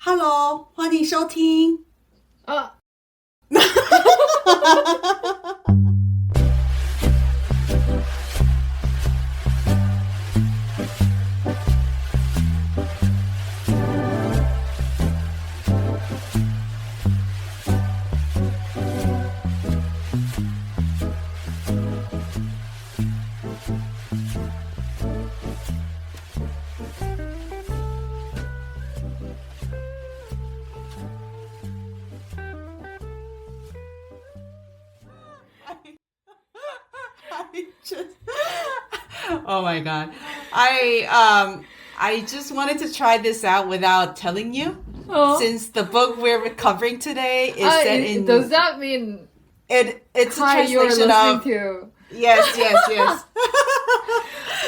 Hello，欢迎收听。Oh my god. I just wanted to try this out without telling you. Since the book we're covering today is set in Does that mean it's a you're translation listening of to? Yes.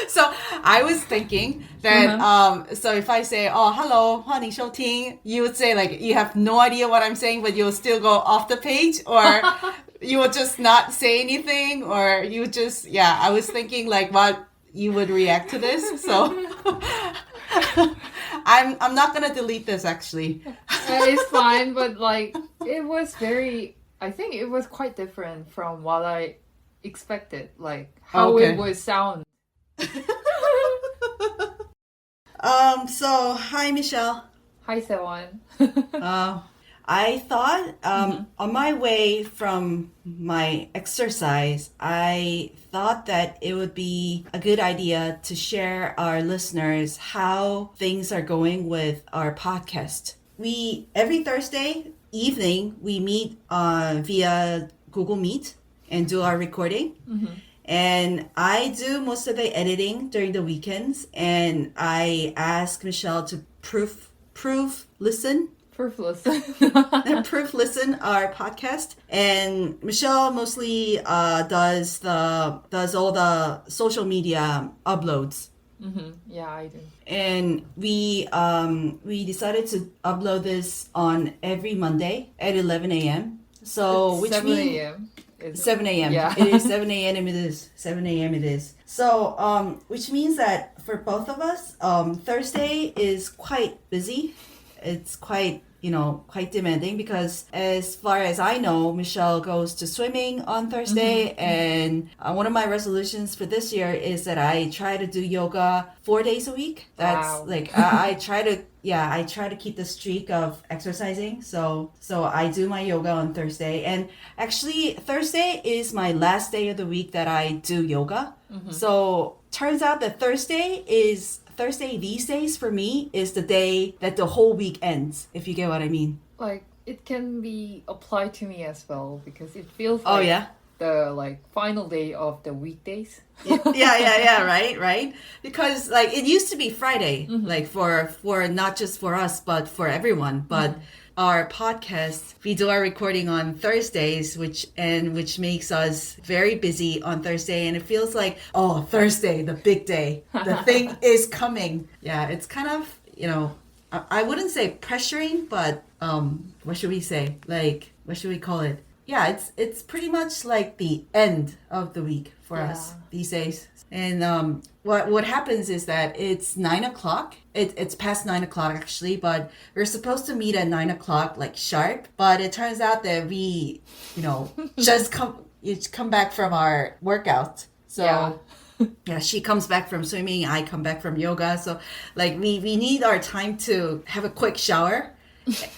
So I was thinking that so if I say, oh, hello, 欢迎收听, you would say like you have no idea what I'm saying, but you'll still go off the page, or you would just not say anything, or you would just, I was thinking like what you would react to this. So I'm not gonna delete this actually. It's fine, but like I think it was quite different from what I expected, like how it would sound. So hi Michelle. Hi, Sewon. I thought on my way from my exercise, I thought that it would be a good idea to share our listeners how things are going with our podcast. Every Thursday evening, we meet via Google Meet and do our recording. And I do most of the editing during the weekends, and I ask Michelle to proof listen our podcast. And Michelle mostly does all the social media uploads. Yeah, I do. And we decided to upload this on every Monday at 11 a.m. So It's which 7 means a.m. 7 a.m. Yeah. It is 7 a.m. It is 7 a.m. It is. So which means that for both of us, Thursday is quite busy. It's quite demanding because as far as I know, Michelle goes to swimming on Thursday, and one of my resolutions for this year is that I try to do yoga 4 days a week. That's like I try to keep the streak of exercising. So I do my yoga on Thursday, and actually Thursday is my last day of the week that I do yoga. So turns out that Thursday these days for me is the day that the whole week ends, if you get what I mean. Like, it can be applied to me as well because it feels like the final day of the weekdays. yeah, right. Because like it used to be Friday, like for not just for us but for everyone. But our podcast, we do our recording on Thursdays, which makes us very busy on Thursday, and it feels like, oh, Thursday, the big day, the thing is coming. Yeah, it's kind of, I wouldn't say pressuring, but what should we say? Like, what should we call it? Yeah, it's pretty much like the end of the week for us these days. And what happens is that it's 9 o'clock. It's past 9 o'clock actually, but we're supposed to meet at 9 o'clock like sharp. But it turns out that we, just come back from our workout. So yeah, she comes back from swimming. I come back from yoga. So like we need our time to have a quick shower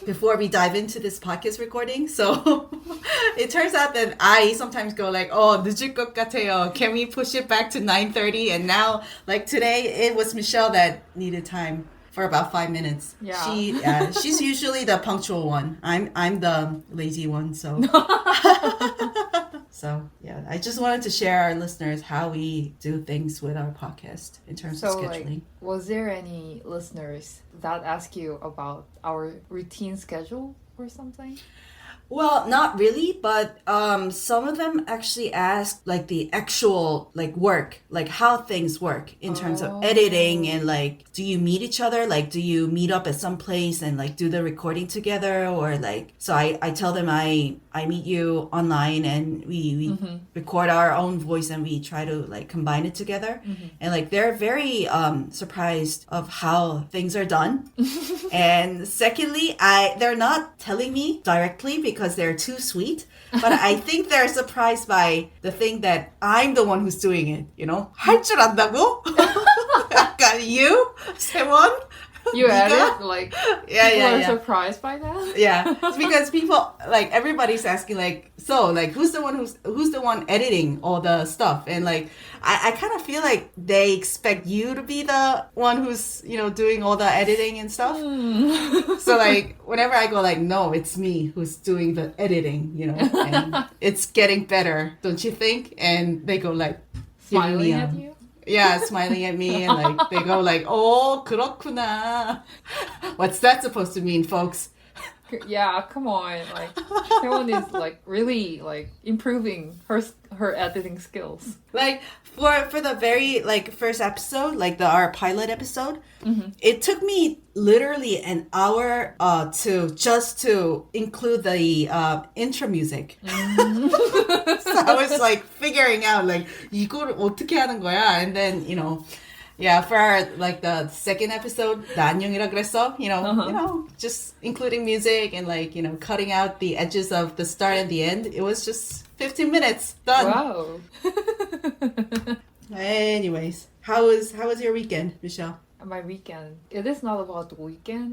before we dive into this podcast recording. So it turns out that I sometimes go like, oh, 늦을 것 같아요. Can we push it back to 9:30? And now, like today, it was Michelle that needed time for about 5 minutes. Yeah. She's usually the punctual one. I'm the lazy one. So So yeah, I just wanted to share our listeners how we do things with our podcast in terms of scheduling. Was there any listeners that ask you about our routine schedule or something? Well, not really, but some of them actually ask like the actual like work, like how things work in terms of editing and like do you meet each other? Like do you meet up at some place and like do the recording together or like so I tell them I meet you online and we record our own voice and we try to like combine it together. And like they're very surprised of how things are done. And secondly, they're not telling me directly because they're too sweet, but I think they're surprised by the thing that I'm the one who's doing it, you know? 할 줄 안다고? 약간 you, Sewon? You 네가? edit, like, people are surprised by that? Yeah, it's because people like everybody's asking like, so like who's the one editing all the stuff, and like I kind of feel like they expect you to be the one who's doing all the editing and stuff. So like whenever I go like, no, it's me who's doing the editing, and it's getting better, don't you think? And they go like Smiling at you? Yeah, smiling at me and like they go like, "Oh, 그렇구나." What's that supposed to mean, folks? Yeah, come on. Like, Sewon is like really like improving her editing skills. Like for the very like first episode, like our pilot episode, it took me literally an hour to include the intro music. So I was like figuring out like 이걸 어떻게 하는 거야, and then yeah, for our, like the second episode, 나 안녕이라 그랬어, just including music and like cutting out the edges of the start and the end. It was just 15 minutes done. Wow. Anyways, how was your weekend, Michelle? My weekend. It is not about the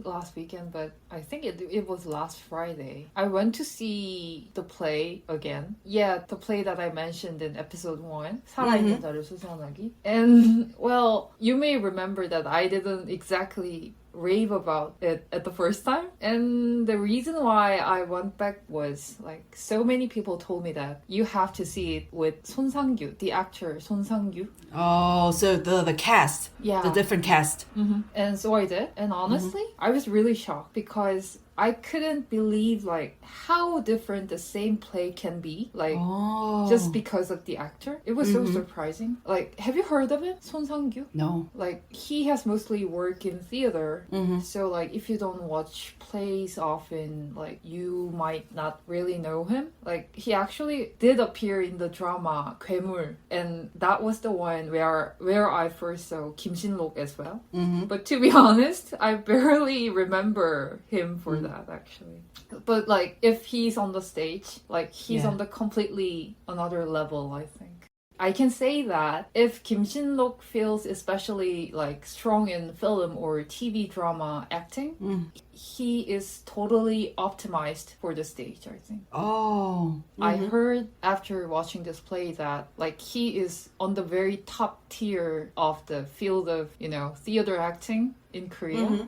last weekend, but I think it was last Friday. I went to see the play again. Yeah, the play that I mentioned in episode 1, 살아있는, 수선하기. And, well, you may remember that I didn't exactly rave about it at the first time, and the reason why I went back was like so many people told me that you have to see it with Son Sang-gyu, the actor Son Sang-gyu. Oh, so the cast, the different cast. And so I did, and honestly I was really shocked because I couldn't believe like how different the same play can be, like just because of the actor. It was so surprising. Like, have you heard of it, Son Sang-gyu? No. Like, he has mostly worked in theater, so like if you don't watch plays often, like you might not really know him. Like, he actually did appear in the drama 괴물, and that was the one where I first saw Kim Shin-lok as well. But to be honest, I barely remember him for that actually. But like if he's on the stage, like he's on the completely another level, I think. I can say that if Kim Shin-lok feels especially like strong in film or TV drama acting, he is totally optimized for the stage, I think. Oh. I heard after watching this play that like he is on the very top tier of the field of, theater acting in Korea.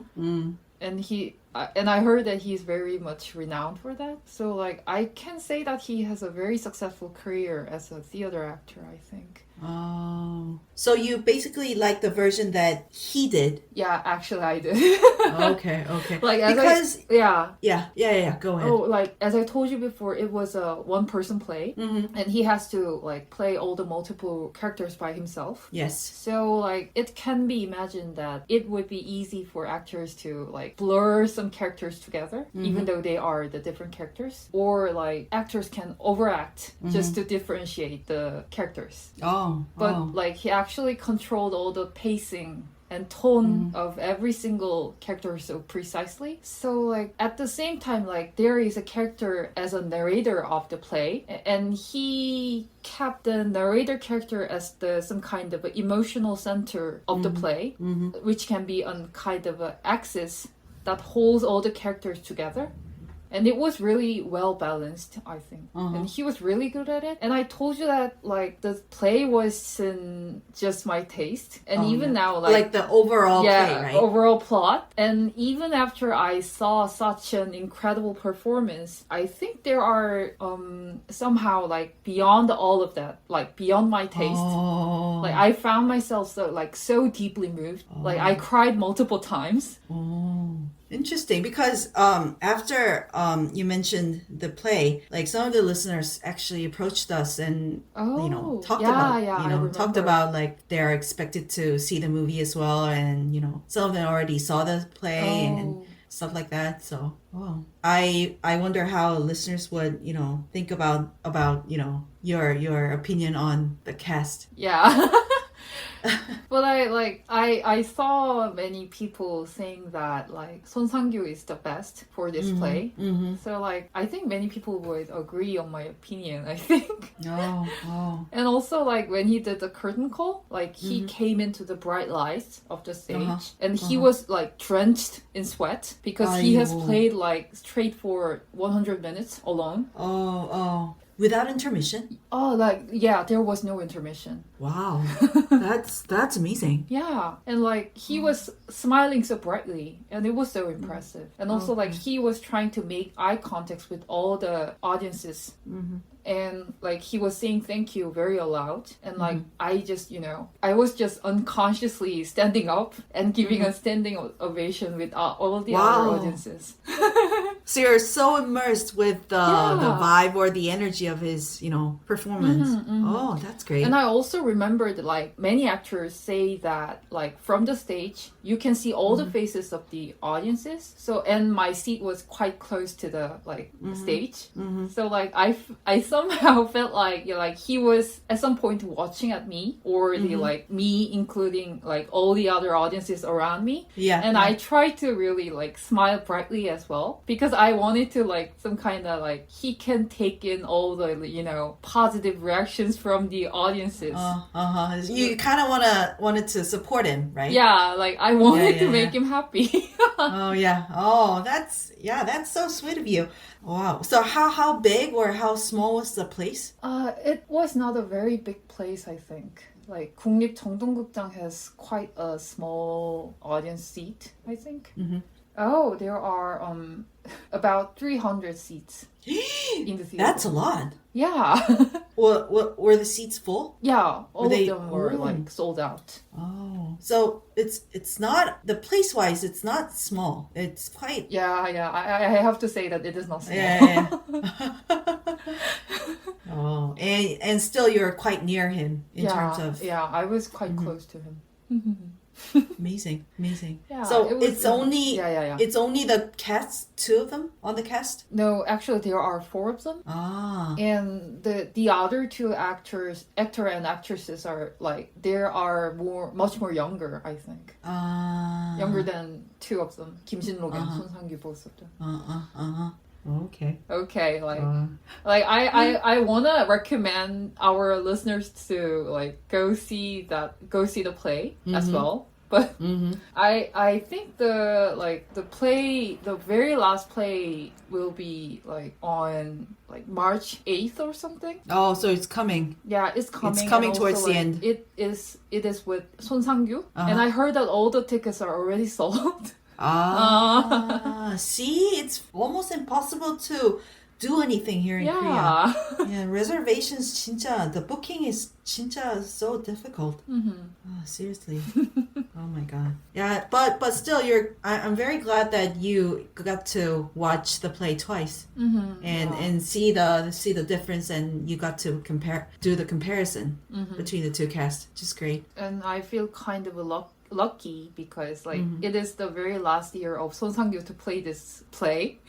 And I heard that he's very much renowned for that. So like I can say that he has a very successful career as a theater actor, I think. Oh. So you basically like the version that he did? Yeah, actually I did. Okay. Like Yeah, go ahead. Oh, like as I told you before, it was a one-person play, and he has to like play all the multiple characters by himself. Yes. So like it can be imagined that it would be easy for actors to like blur some characters together, even though they are the different characters, or like actors can overact just to differentiate the characters. But like he actually controlled all the pacing and tone of every single character so precisely. So like at the same time, like there is a character as a narrator of the play, and he kept the narrator character as some kind of an emotional center of the play, which can be on kind of an axis that holds all the characters together. And it was really well balanced, I think. And he was really good at it. And I told you that like the play wasn't just my taste. And even now, like the overall play, right? Overall plot. And even after I saw such an incredible performance, I think there are somehow like beyond all of that, like beyond my taste. Like I found myself so deeply moved. Like I cried multiple times. Interesting, because after you mentioned the play, like some of the listeners actually approached us and talked about like they're expected to see the movie as well, and some of them already saw the play and stuff like that. So I wonder how listeners would think about your opinion on the cast. Yeah. But I saw many people saying that like Son Sang-gyu is the best for this play. So like I think many people would agree on my opinion, I think. And also like when he did the curtain call, like he came into the bright lights of the stage and he was like drenched in sweat because he has played like straight for 100 minutes alone. Without intermission? There was no intermission. Wow. That's amazing. Yeah. And like he was smiling so brightly and it was so impressive. And also like he was trying to make eye contact with all the audiences. And like he was saying thank you very loud, and like I was just unconsciously standing up and giving a standing ovation with all of the other audiences. So you're so immersed with the vibe or the energy of his performance. Oh, that's great. And I also remembered like many actors say that like from the stage you can see all the faces of the audiences. So and my seat was quite close to the like stage. So like I somehow felt like he was at some point watching at me, or the like me including like all the other audiences around me. And I tried to really like smile brightly as well, because I wanted to like some kind of like he can take in all the positive reactions from the audiences. You kind of wanted to support him, right? Yeah, like I wanted to make him happy. That's so sweet of you. Wow. So how big or how small was the place? It was not a very big place, I think. Like 국립정동극장 has quite a small audience seat, I think. Oh, there are about 300 seats in the theater. That's a lot. Yeah. Were the seats full? Yeah, all of them were like sold out. Oh, so it's not, the place wise, it's not small. It's quite. Yeah. I have to say that it is not small. Oh, and still you're quite near him in terms of. Yeah, I was quite close to him. Amazing. Yeah, so it's only the cast, 2 of them on the cast? No, actually there are 4 of them. And the other 2 actor and actresses are like they are much more younger, I think. Younger than 2 of them. Kim Shin-rok and Son Sang-gyu, both of them. Okay, like I wanna recommend our listeners to like go see the play as well. But I think the play, the very last play will be like on like March 8th or something. Oh, so it's coming. Yeah, it's coming. It's coming towards the end. It is with Son Sang-gyu, and I heard that all the tickets are already sold. See, it's almost impossible to do anything here in Korea. Yeah, reservations 진짜, the booking is 진짜 so difficult. Seriously. Oh my god. Yeah, but still I'm very glad that you got to watch the play twice and see the difference, and you got to do the comparison between the 2 casts. Just great. And I feel kind of lucky because like it is the very last year of Son Sang-gyu to play this play.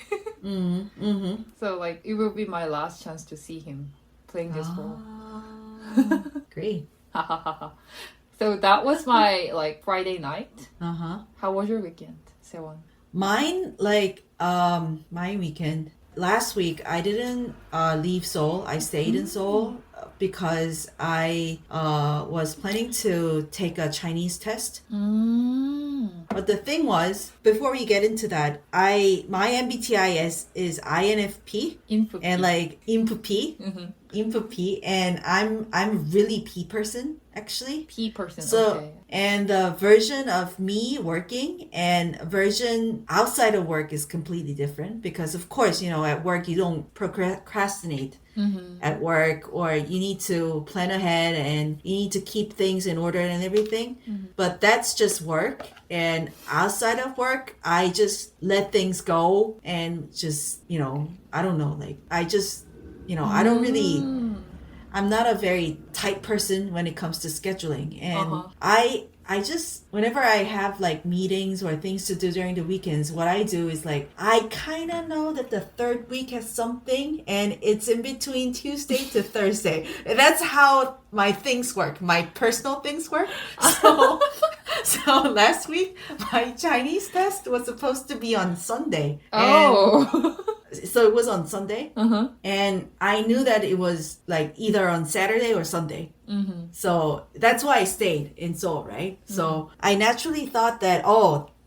So like it will be my last chance to see him playing this role. Great. So that was my like Friday night. How was your weekend, Sewon? Mine, like my weekend last week, I didn't leave Seoul. I stayed in Seoul because I was planning to take a Chinese test. But the thing was, before we get into that, my MBTI is INFP and like INFP, and I'm really P person. actually. P person. So, okay. and the version of me working and version outside of work is completely different because, of course, at work you don't procrastinate at work, or you need to plan ahead and you need to keep things in order and everything. But that's just work. And outside of work, I just let things go and just, I don't know, like I just, I don't really... I'm not a very tight person when it comes to scheduling. And I just, whenever I have like meetings or things to do during the weekends, what I do is like, I kind of know that the third week has something and it's in between Tuesday to Thursday. That's how my things work, my personal things work. So last week, my Chinese test was supposed to be on Sunday. So it was on Sunday, and I knew that it was like either on Saturday or Sunday. So that's why I stayed in Seoul, right? So I naturally thought that,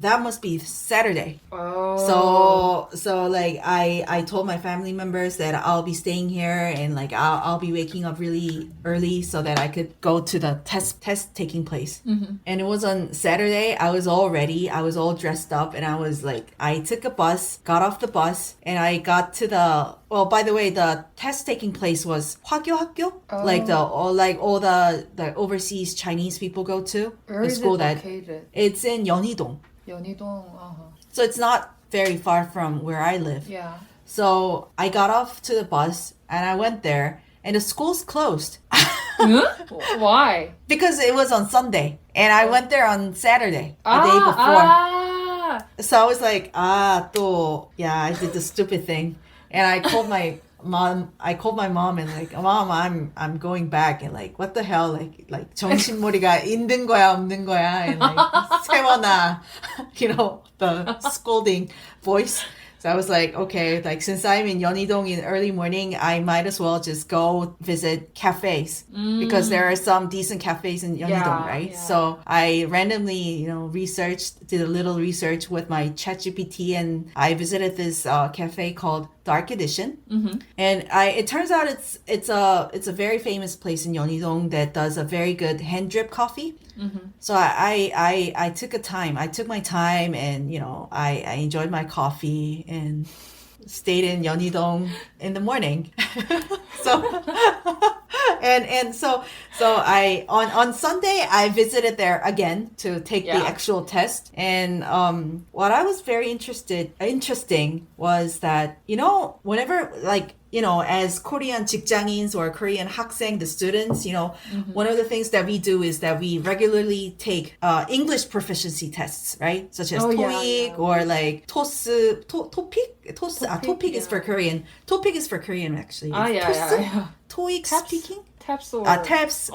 that must be Saturday. So like I told my family members that I'll be staying here and like I'll be waking up really early so that I could go to the test taking place. And it was on Saturday. I was all ready. I was all dressed up, and I was like, I took a bus, got off the bus, and I got to the... Well, by the way, the test taking place was 학교, like all the overseas Chinese people go to. Where the is school it located? It's in Yeonhidong. 연희동. So it's not very far from where I live. Yeah. So I got off to the bus and I went there, and the school's closed. Why? Because it was on Sunday and I went there on Saturday, the day before. So I was like, I did the stupid thing. And I called my mom and like, Mom, I'm going back. And like, what the hell? Like 정신머리가 있는 거야, 없는 거야? And like, 세원아, the scolding voice. So I was like, okay, like since I'm in Yeonhidong in early morning, I might as well just go visit cafes because there are some decent cafes in Yeonhidong, right? Yeah. So I randomly, did a little research with my ChatGPT, and I visited this cafe called Dark Edition. And it turns out it's a very famous place in Yeonhidong that does a very good hand drip coffee. So I took my time and I enjoyed my coffee and stayed in Yeonhidong in the morning. So I on Sunday I visited there again to take the actual test. And what I was very interesting was that whenever like as Korean 직장인s or Korean 학생, the students, one of the things that we do is that we regularly take English proficiency tests, right? Such as TOEIC or like TOPIK. TOPIK is for Korean. TOPIK is for Korean, actually. TOEIC speaking? TAPS or TAPS,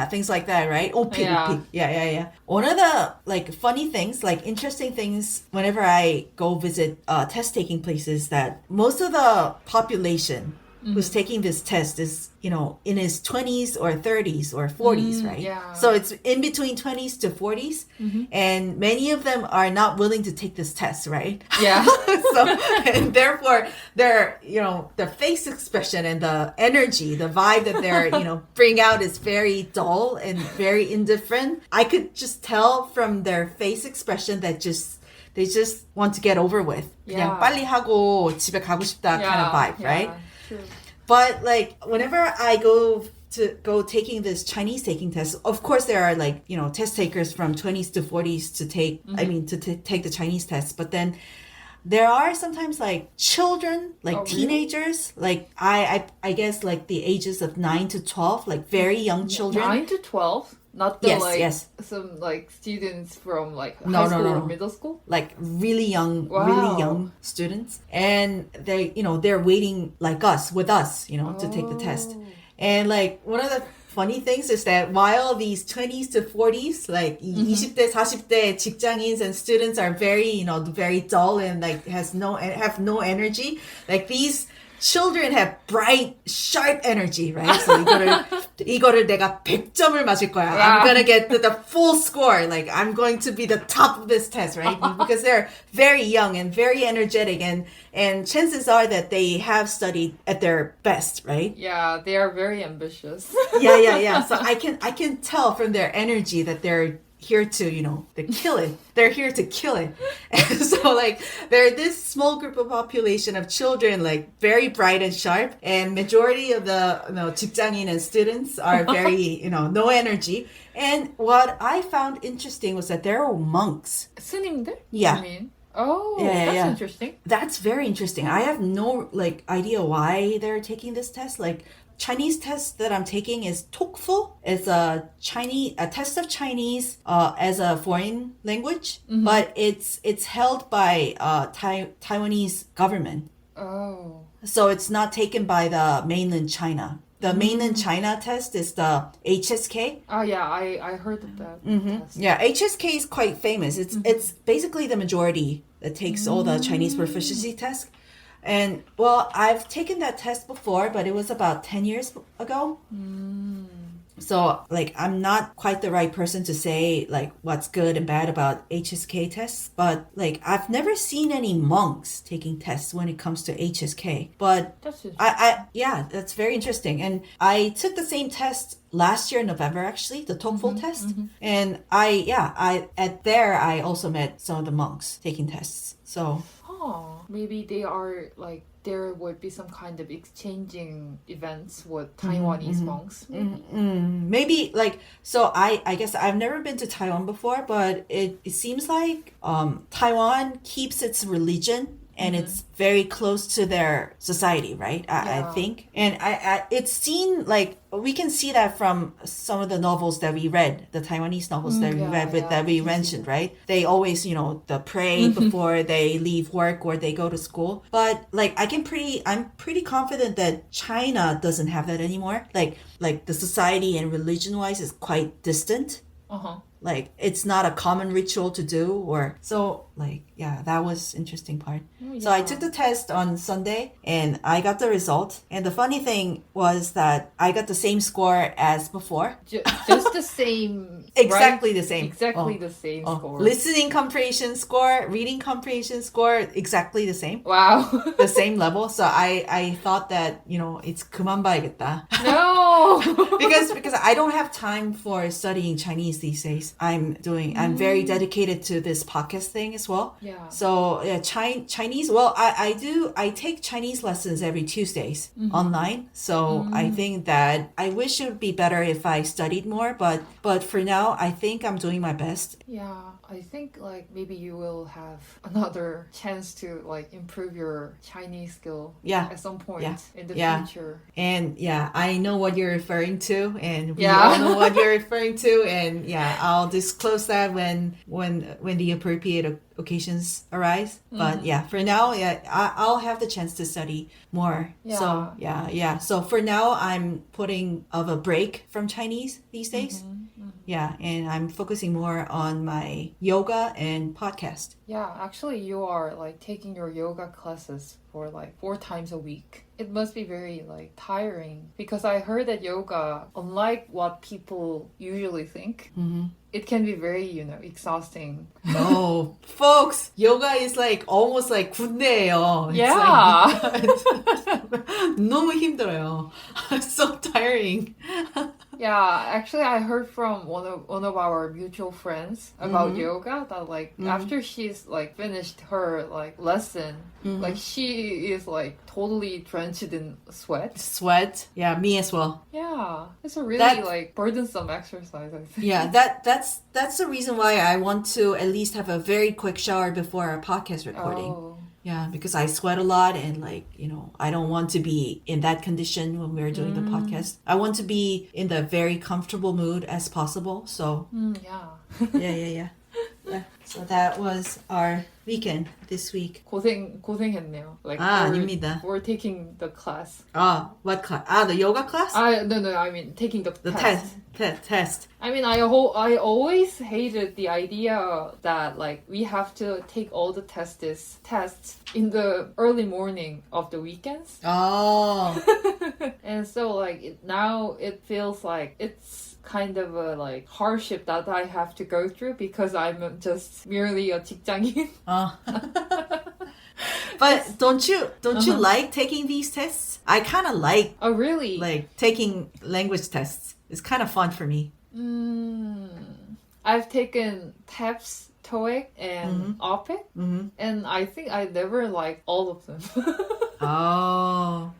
things like that, right? OPIK. Yeah. One of the like funny things, like interesting things, whenever I go visit test taking places, that most of the population who's taking this test is, in his 20s or 30s or 40s, right? Yeah. So it's in between 20s to 40s, and many of them are not willing to take this test, right? Yeah. And therefore, their face expression and the energy, the vibe that they're, bring out is very dull and very indifferent. I could just tell from their face expression that they just want to get over with. 그냥 빨리 하고 집에 가고 싶다 kind of vibe, right? True. But like whenever I go taking this Chinese taking test, of course there are like, test takers from 20s to 40s to take, take the Chinese test. But then there are sometimes like children, like teenagers, like I guess like the ages of 9 to 12, like very young children. 9 to 12? Not the some like students from like high school or middle school? Like really young students. And they, they're waiting like us, with us, to take the test. And like one of the funny things is that while these 20s to 40s, like 20대, 40대 직장ins and students are very, very dull and like have no energy, like these children have bright, sharp energy, right? So 이거를 내가 100점을 맞을 거야. I'm gonna get the full score. Like I'm going to be the top of this test, right? Because they're very young and very energetic, and chances are that they have studied at their best, right? Yeah, they are very ambitious. Yeah. So I can tell from their energy that they're here to, they kill it. They're here to kill it. And so like they're this small group of population of children, like very bright and sharp, and majority of the 직장인 and students are very, no energy. And what I found interesting was that they're all monks. 스님들? Yeah. You mean? Oh, Yeah, that's yeah. interesting. That's very interesting. I have no idea why they're taking this test. Like Chinese test that I'm taking is TOCFL. It's a test of Chinese as a foreign language, but it's held by Taiwanese government. Oh. So it's not taken by the mainland China. The mainland China test is the HSK. Oh yeah, I heard of that. Test. Yeah, HSK is quite famous. It's basically the majority that takes all the Chinese proficiency tests. And well, I've taken that test before, but it was about 10 years ago. So like I'm not quite the right person to say like what's good and bad about HSK tests, but like I've never seen any monks taking tests when it comes to HSK. But That's interesting. yeah, that's very interesting. And I took the same test last year in November, actually, the TOEFL test. And I also met some of the monks taking tests. So Maybe they are like there would be some kind of exchanging events with Taiwanese monks. maybe like, so I guess I've never been to Taiwan before, but it seems like Taiwan keeps its religion and it's very close to their society, right? I think. And it's seen like, we can see that from some of the novels that we read, the Taiwanese novels that we read that we mentioned, right? They always, they pray before they leave work or they go to school. But like, I'm pretty confident that China doesn't have that anymore. Like the society and religion-wise is quite distant. Like it's not a common ritual to do, or so like, yeah, that was interesting part. So I took the test on Sunday and I got the result. And the funny thing was that I got the same score as before. Just the same. Exactly right? the same. Exactly the same score. Listening comprehension score, reading comprehension score, exactly the same. Wow. The same level. So I thought that, it's 그만 봐야겠다. No. because I don't have time for studying Chinese these days. I'm very dedicated to this podcast thing as well. Yeah. So yeah, Chinese. Well, I take Chinese lessons every Tuesdays online. So I think that I wish it would be better if I studied more. But for now, I think I'm doing my best. Yeah, I think like maybe you will have another chance to like improve your Chinese skill. At some point in the future. And yeah, I know what you're referring to, and we all know what you're referring to, and yeah, I'll disclose that when the appropriate occasions arise. But yeah, for now, I'll have the chance to study more. So so for now, I'm putting a break from Chinese these days. Yeah, and I'm focusing more on my yoga and podcast. Yeah, actually you are like taking your yoga classes for like 4 times a week. It must be very like tiring, because I heard that yoga, unlike what people usually think, it can be very, exhausting. No, folks, yoga is like almost like 군대예요. Yeah. 너무 힘들어요. It's so tiring. Yeah, actually I heard from one of our mutual friends about yoga that like after she's like finished her like lesson, like she is like totally drenched in sweat. Sweat? Yeah, me as well. Yeah, it's a really like burdensome exercise, I think. Yeah, that's the reason why I want to at least have a very quick shower before our podcast recording. Oh. Yeah, because I sweat a lot and like, I don't want to be in that condition when we're doing the podcast. I want to be in the very comfortable mood as possible. So Yeah. yeah. So that was our weekend this week. 고생했네요. Like 아닙니다. for taking the class. What class? The yoga class? No, I mean taking the test. I mean, I always hated the idea that like we have to take all the tests in the early morning of the weekends. And so like now it feels like it's kind of a like hardship that I have to go through because I'm just merely a 직장인. But don't you like taking these tests? I kind of like. Oh really? Like taking language tests. It's kind of fun for me. I've taken TOEFL, TOEIC, and OPIC, and I think I never liked all of them. Well,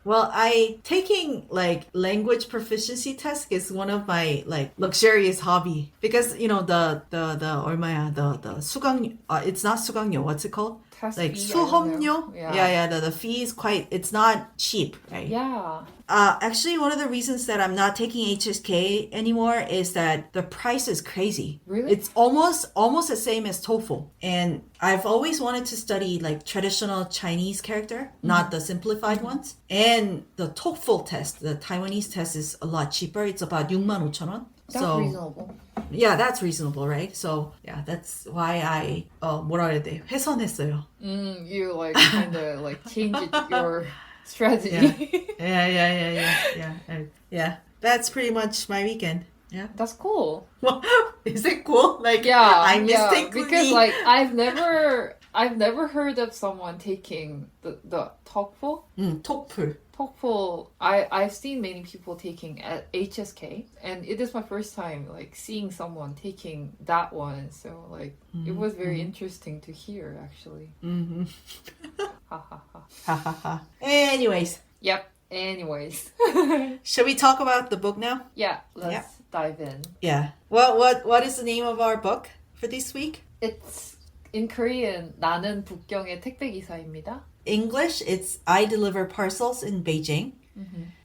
taking like language proficiency test is one of my like luxurious hobby because the 얼마야 the 수강 it's not 수강료, what's it called? Test like fee, 수험료? Yeah. The fee is it's not cheap, right? Yeah. Actually, one of the reasons that I'm not taking HSK anymore is that the price is crazy. Really? It's almost the same as TOEFL. And I've always wanted to study like traditional Chinese character, not the simplified ones. And the TOEFL test, the Taiwanese test is a lot cheaper. It's about 65,000원. That's reasonable. Yeah, that's reasonable, right? So, yeah, that's why I 뭐라 해야 돼? 훼손했어요. You like kind of like changed your strategy. Yeah. That's pretty much my weekend. Yeah. That's cool. Well, is it cool? Like, yeah, I mistakenly... because like I've never heard of someone taking the TOEFL. TOEFL. TOEFL. I've seen many people taking at HSK, and it is my first time like seeing someone taking that one. So like it was very interesting to hear actually. Ha ha ha. Ha ha ha. Anyways. Yep. Anyways. Shall we talk about the book now? Yeah. Let's dive in. Yeah. What is the name of our book for this week? It's in Korean. 나는 북경의 택배기사입니다. English, it's I Deliver Parcels in Beijing.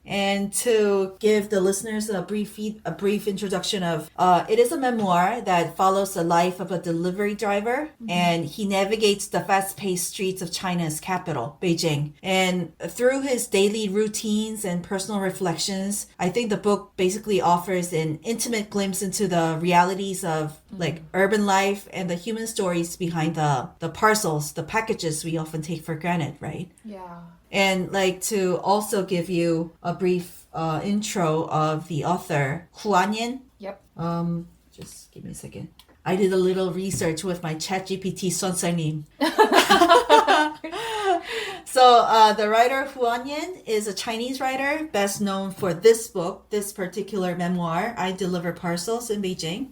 And to give the listeners a brief introduction of, it is a memoir that follows the life of a delivery driver, and he navigates the fast-paced streets of China's capital, Beijing. And through his daily routines and personal reflections, I think the book basically offers an intimate glimpse into the realities of like urban life and the human stories behind the parcels, the packages we often take for granted, right? Yeah. And like to also give you a brief intro of the author, Hu Anyan. Yep. Just give me a second. I did a little research with my ChatGPT 선생님. So the writer Hu Anyan is a Chinese writer, best known for this book, this particular memoir, I Deliver Parcels in Beijing.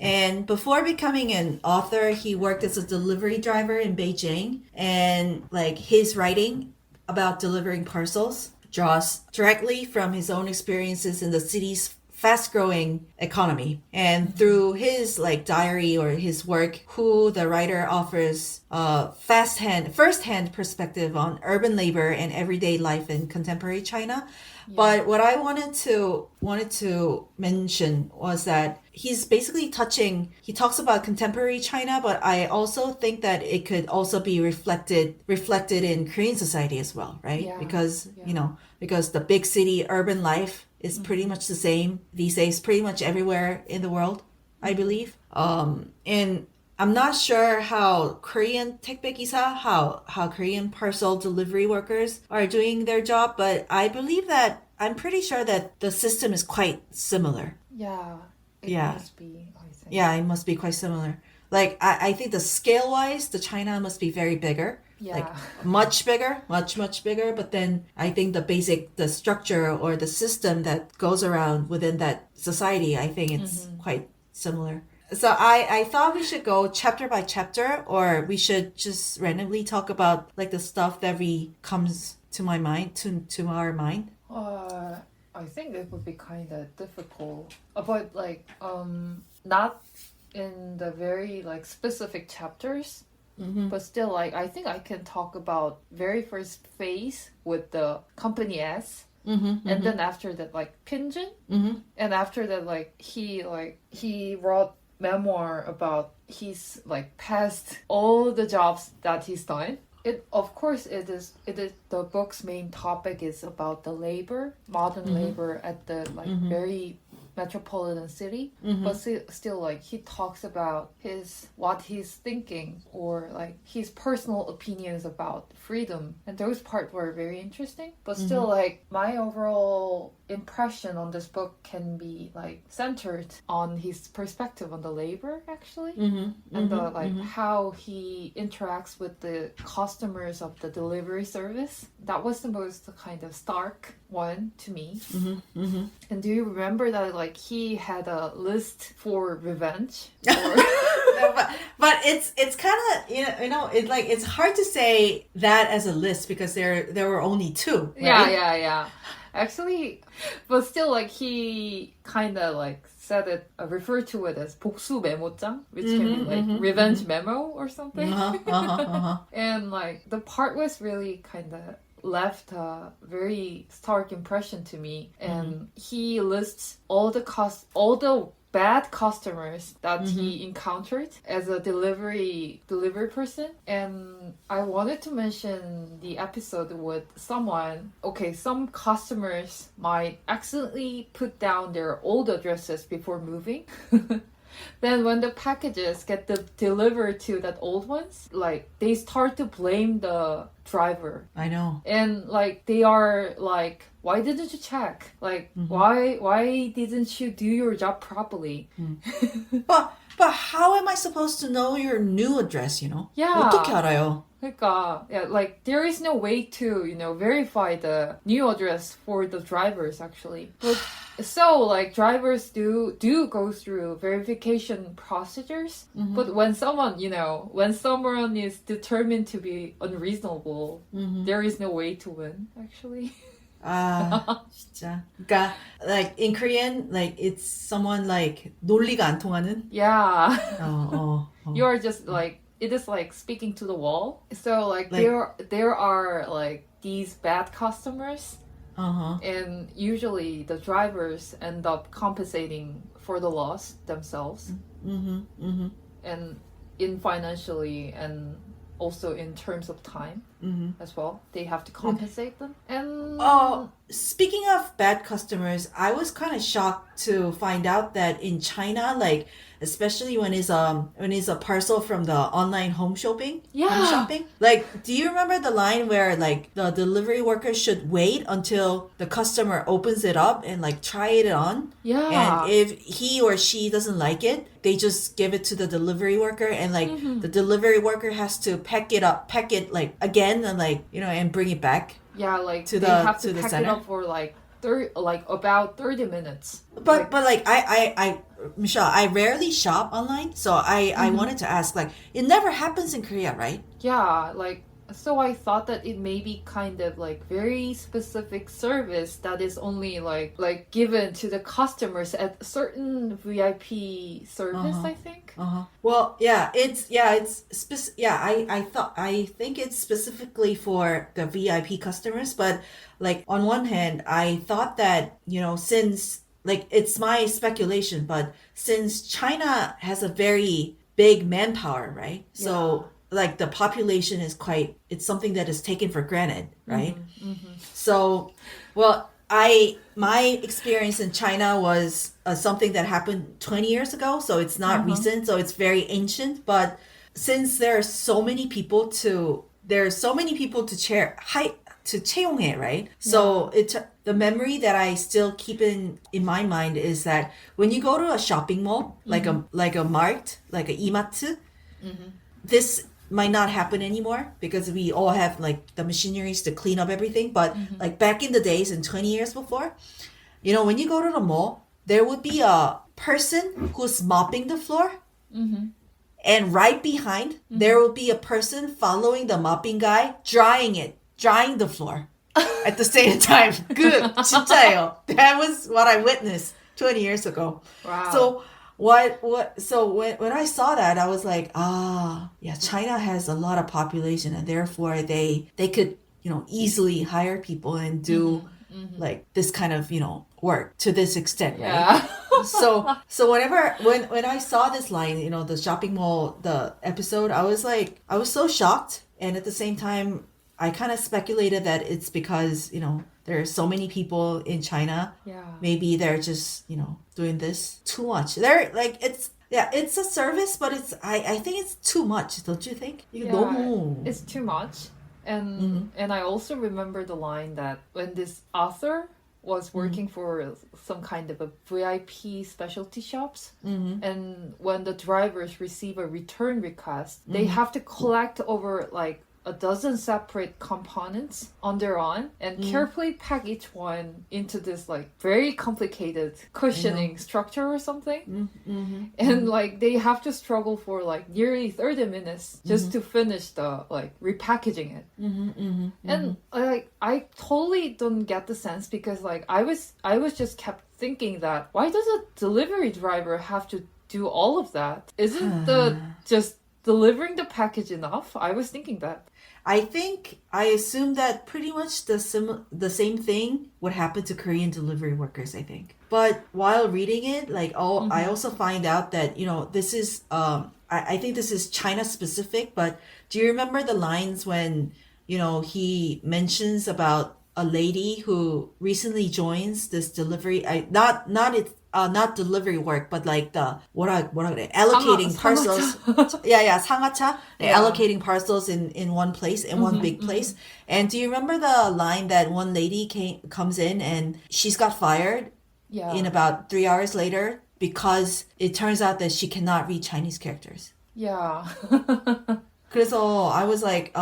And before becoming an author, he worked as a delivery driver in Beijing. And like his writing about delivering parcels draws directly from his own experiences in the city's fast-growing economy. And through his like diary or his work, Hu, the writer, offers first-hand perspective on urban labor and everyday life in contemporary China. But what I wanted to mention was that he's basically he talks about contemporary China, but I also think that it could also be reflected in Korean society as well, right? Yeah. Because the big city urban life is pretty much the same these days, pretty much everywhere in the world, I believe. And I'm not sure how Korean 택배기사, how Korean parcel delivery workers are doing their job, but I'm pretty sure that the system is quite similar. Yeah. It must be, I think. Yeah, it must be quite similar. Like, I think the scale-wise, the China must be very bigger. Yeah. Like, much bigger, much bigger. But then I think the structure or the system that goes around within that society, I think it's quite similar. So I thought we should go chapter by chapter, or we should just randomly talk about like the stuff that comes to my mind, to our mind. I think it would be kind of difficult, but like not in the very like specific chapters, but still like I think I can talk about very first phase with the company S. And then after that like Pinjin, and after that like he wrote memoir about he's like past all the jobs that he's done. Of course, it is the book's main topic is about the labor, modern labor at the like very metropolitan city, but still like he talks about what he's thinking or like his personal opinions about freedom, and those parts were very interesting. But still, like my overall impression on this book can be like centered on his perspective on the labor actually, and the like how he interacts with the customers of the delivery service. That was the most kind of stark one to me. And do you remember that like he had a list for revenge? But it's kind of it's hard to say that as a list because there were only two. Right? Yeah. Actually, but still, like he kind of like said it, referred to it as 복수 메모장, which can be like revenge memo or something. And like the part was really kind of left a very stark impression to me. And he lists all the bad customers that he encountered as a delivery person. And I wanted to mention the episode with someone. Okay, some customers might accidentally put down their old addresses before moving. Then when the packages get delivered to that old ones, like they start to blame the driver. I know. And like they are like, why didn't you check? Like why didn't you do your job properly? But how am I supposed to know your new address, Yeah. 어떻게 알아요? 그러니까, yeah, like there is no way to, verify the new address for the drivers actually. But so like drivers do go through verification procedures. But when someone is determined to be unreasonable, there is no way to win actually. 진짜. 그러니까 like in Korean, like it's someone like 논리가 안 통하는. Yeah. You are just like, it is like speaking to the wall. So like there are like these bad customers, and usually the drivers end up compensating for the loss themselves, and in financially and also in terms of time as well. They have to compensate them. And speaking of bad customers, I was kind of shocked to find out that in China, like especially when it's a parcel from the online home shopping, like do you remember the line where like the delivery worker should wait until the customer opens it up and like try it on? Yeah. And if he or she doesn't like it, they just give it to the delivery worker, and like the delivery worker has to pack it like again and like and bring it back. Yeah, like to they the have to to the pack center. it up for like about 30 minutes. But like I Michelle, I rarely shop online, so I wanted to ask, like it never happens in Korea, right? Yeah, like so I thought that it may be kind of like very specific service that is only like given to the customers at certain VIP service, I think. Well, I think it's specifically for the VIP customers, but like on one hand, I thought that, since like it's my speculation, but since China has a very big manpower, right? So like the population is it's something that is taken for granted, right? So, well, my experience in China was something that happened 20 years ago, so it's not recent, so it's very ancient. But since there are so many people to 채용해, right? So the memory that I still keep in my mind is that when you go to a shopping mall, like a mart, like a ima트, this might not happen anymore because we all have like the machineries to clean up everything. But like back in the days and 20 years before, when you go to the mall, there would be a person who's mopping the floor. And right behind, there will be a person following the mopping guy, drying the floor at the same time. Good. 진짜예요. That was what I witnessed 20 years ago. Wow. So so when I saw that, I was like, China has a lot of population, and therefore they could, easily hire people and do like this kind of, work to this extent, right? So whenever when I saw this line, you know, the shopping mall, the episode, I was so shocked, and at the same time I kind of speculated that it's because, you know, there are so many people in China. Yeah. Maybe they're just, you know, doing this too much. They're like, it's a service, but I think it's too much, don't you think? 이거 너무 it's too much. And I also remember the line that when this author was working for some kind of a VIP specialty shops, and when the drivers receive a return request, they have to collect over like a dozen separate components on their own and carefully pack each one into this like very complicated cushioning structure or something. And like they have to struggle for like nearly 30 minutes just to finish the like repackaging it. And like I totally don't get the sense, because like I was just kept thinking that why does a delivery driver have to do all of that? Isn't the just delivering the package enough? I was thinking that. I assume that pretty much the same thing would happen to Korean delivery workers, I think. But while reading it, like, I also find out that, you know, this is, I think this is China specific, but do you remember the lines when, you know, he mentions about a lady who recently joins this delivery, not delivery work, but like the what 그래? Allocating parcels. 상하차. Allocating parcels in one place, in one big place. And do you remember the line that one lady comes in and she's got fired in about 3 hours later because it turns out that she cannot read Chinese characters? Yeah. 그래서 I was like,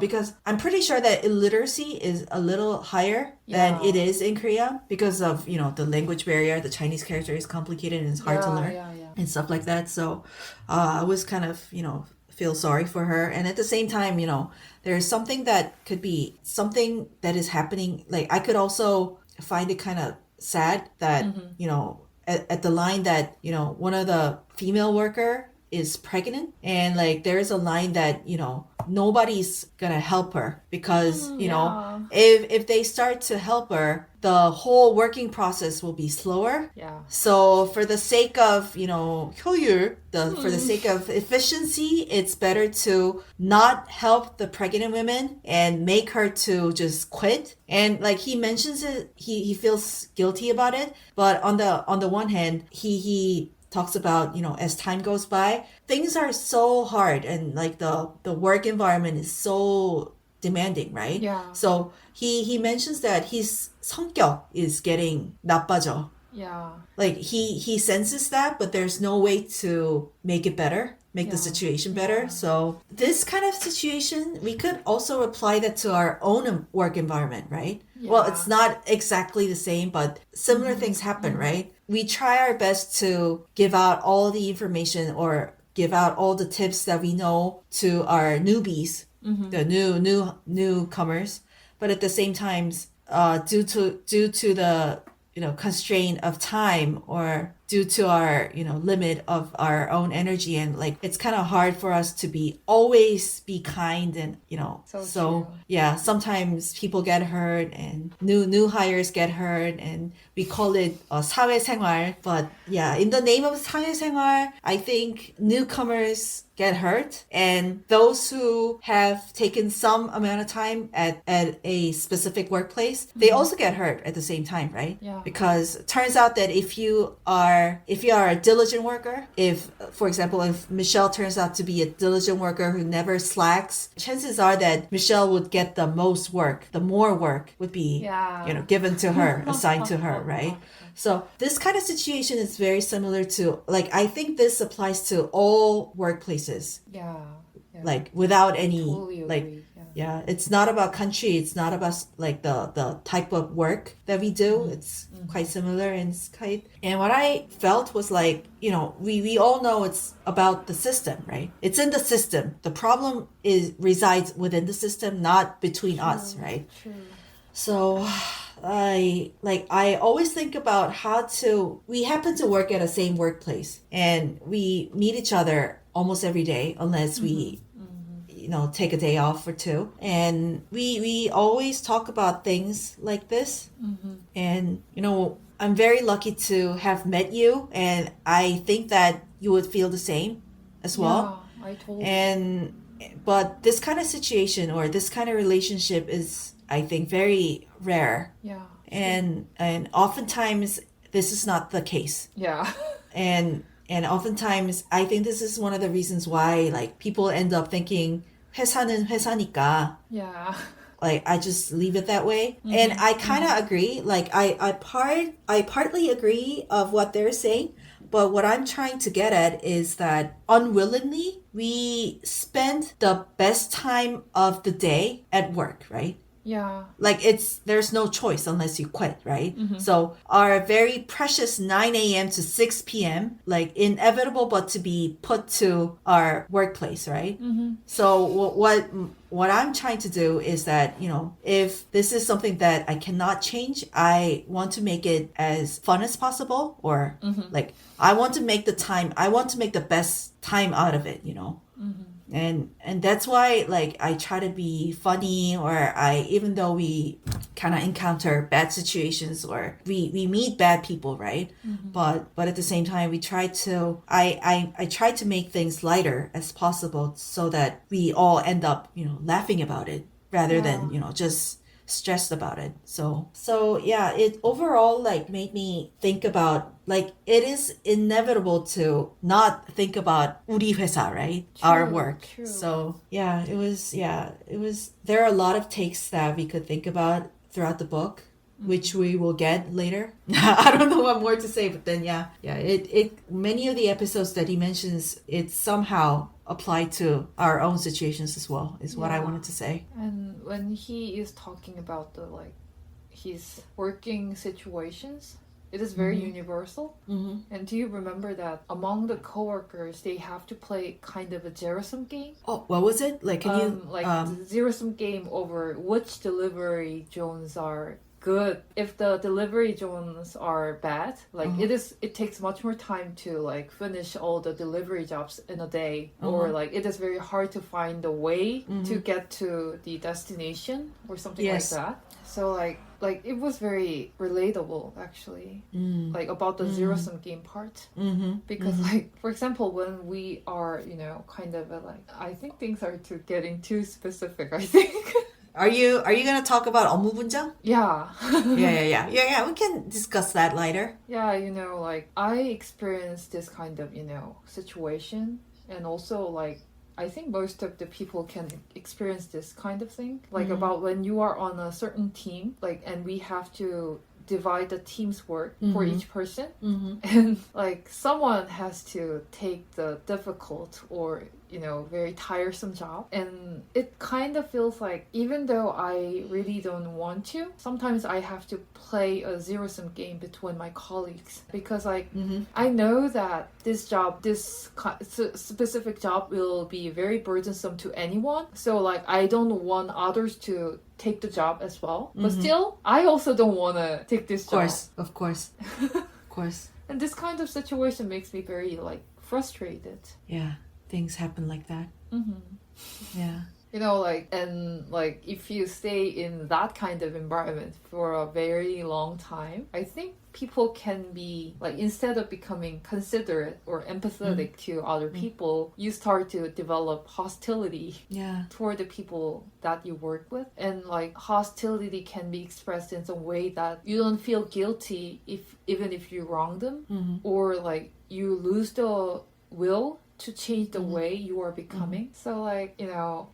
because I'm pretty sure that illiteracy is a little higher than it is in Korea because of, you know, the language barrier. The Chinese character is complicated and it's hard to learn and stuff like that. So I was kind of, you know, feel sorry for her. And at the same time, you know, there's something that could be something that is happening. Like I could also find it kind of sad that, you know, at the line that, you know, one of the female worker is pregnant, and like there's a line that, you know, nobody's gonna help her because you know, if they start to help her, the whole working process will be slower. So for the sake of, you know, 효율, for the sake of efficiency, it's better to not help the pregnant women and make her to just quit. And like he mentions it, he feels guilty about it, but on the one hand, he talks about, you know, as time goes by, things are so hard and like the work environment is so demanding, right? So he mentions that his 성격 is getting 나빠져. Like he senses that, but there's no way to make it better, make the situation better. So this kind of situation, we could also apply that to our own work environment, right? Well, it's not exactly the same, but similar things happen, right? We try our best to give out all the information or give out all the tips that we know to our newbies, the newcomers. But at the same time, due to the, you know, constraint of time or due to our, you know, limit of our own energy, and like it's kind of hard for us to always be kind, and you know, so yeah, sometimes people get hurt and new hires get hurt, and we call it 사회생활. But yeah, in the name of 사회생활, I think newcomers get hurt, and those who have taken some amount of time at a specific workplace, they also get hurt at the same time, right? Because it turns out that if you are a diligent worker, if, for example, if Michelle turns out to be a diligent worker who never slacks, chances are that Michelle would get the most work, the more work would be, you know, given to her, assigned to her, right? So this kind of situation is very similar to, like, I think this applies to all workplaces. Like without any, totally like, agree. it's not about country. It's not about like the type of work that we do. It's quite similar, and and what I felt was like, you know, we all know it's about the system, right? It's in the system. The problem resides within the system, not between us, right? So I always think about we happen to work at the same workplace and we meet each other almost every day, unless we take a day off or two. And we always talk about things like this. And, I'm very lucky to have met you. And I think that you would feel the same as well. Yeah, I totally. But this kind of situation or this kind of relationship is, I think, very rare. Yeah. And oftentimes this is not the case. Yeah. And oftentimes I think this is one of the reasons why like people end up thinking 회사는 회사니까. Yeah. Like I just leave it that way. And I kind of agree. Like I partly agree of what they're saying. But what I'm trying to get at is that unwillingly, we spend the best time of the day at work, right? Yeah. Like there's no choice unless you quit, right? So our very precious 9 a.m. to 6 p.m., like inevitable but to be put to our workplace, right? So what I'm trying to do is that, if this is something that I cannot change, I want to make it as fun as possible or like I want to make the best time out of it, And that's why like I try to be funny or even though we kind of encounter bad situations or we meet bad people, right? But at the same time we try to I try to make things lighter as possible so that we all end up, laughing about it rather than, just stressed about it. So yeah, it overall like made me think about like it is inevitable to not think about 우리 회사, right? Our work. True. So it was there are a lot of takes that we could think about throughout the book, which we will get later. I don't know what more to say, but then it many of the episodes that he mentions, it somehow apply to our own situations as well, is what I wanted to say. And when he is talking about his working situations, it is very universal. And do you remember that among the coworkers, they have to play kind of a zero-sum game? Oh, what was it? Like, can you... the zero-sum game over which delivery zones are good. If the delivery zones are bad, like it takes much more time to like finish all the delivery jobs in a day, or like it is very hard to find a way to get to the destination or something like that. So like it was very relatable actually, like about the zero-sum game part, because like for example when we are kind of like, I think things are getting too specific, I think. Are you gonna talk about 업무 분장? Yeah. Yeah. We can discuss that later. Yeah, like I experienced this kind of situation, and also like I think most of the people can experience this kind of thing, like about when you are on a certain team, like, and we have to divide the team's work for each person, and like someone has to take the difficult or very tiresome job, and it kind of feels like even though I really don't want to, sometimes I have to play a zero-sum game between my colleagues, because like I know that this specific job will be very burdensome to anyone, so like I don't want others to take the job as well, but still I also don't want to take this job. Of course. And this kind of situation makes me very like frustrated. Yeah, things happen like that. Yeah. And like if you stay in that kind of environment for a very long time, I think people can be like, instead of becoming considerate or empathetic to other people, you start to develop hostility toward the people that you work with. And like hostility can be expressed in some way that you don't feel guilty even if you wrong them, or like you lose the will to change the way you are becoming. So like,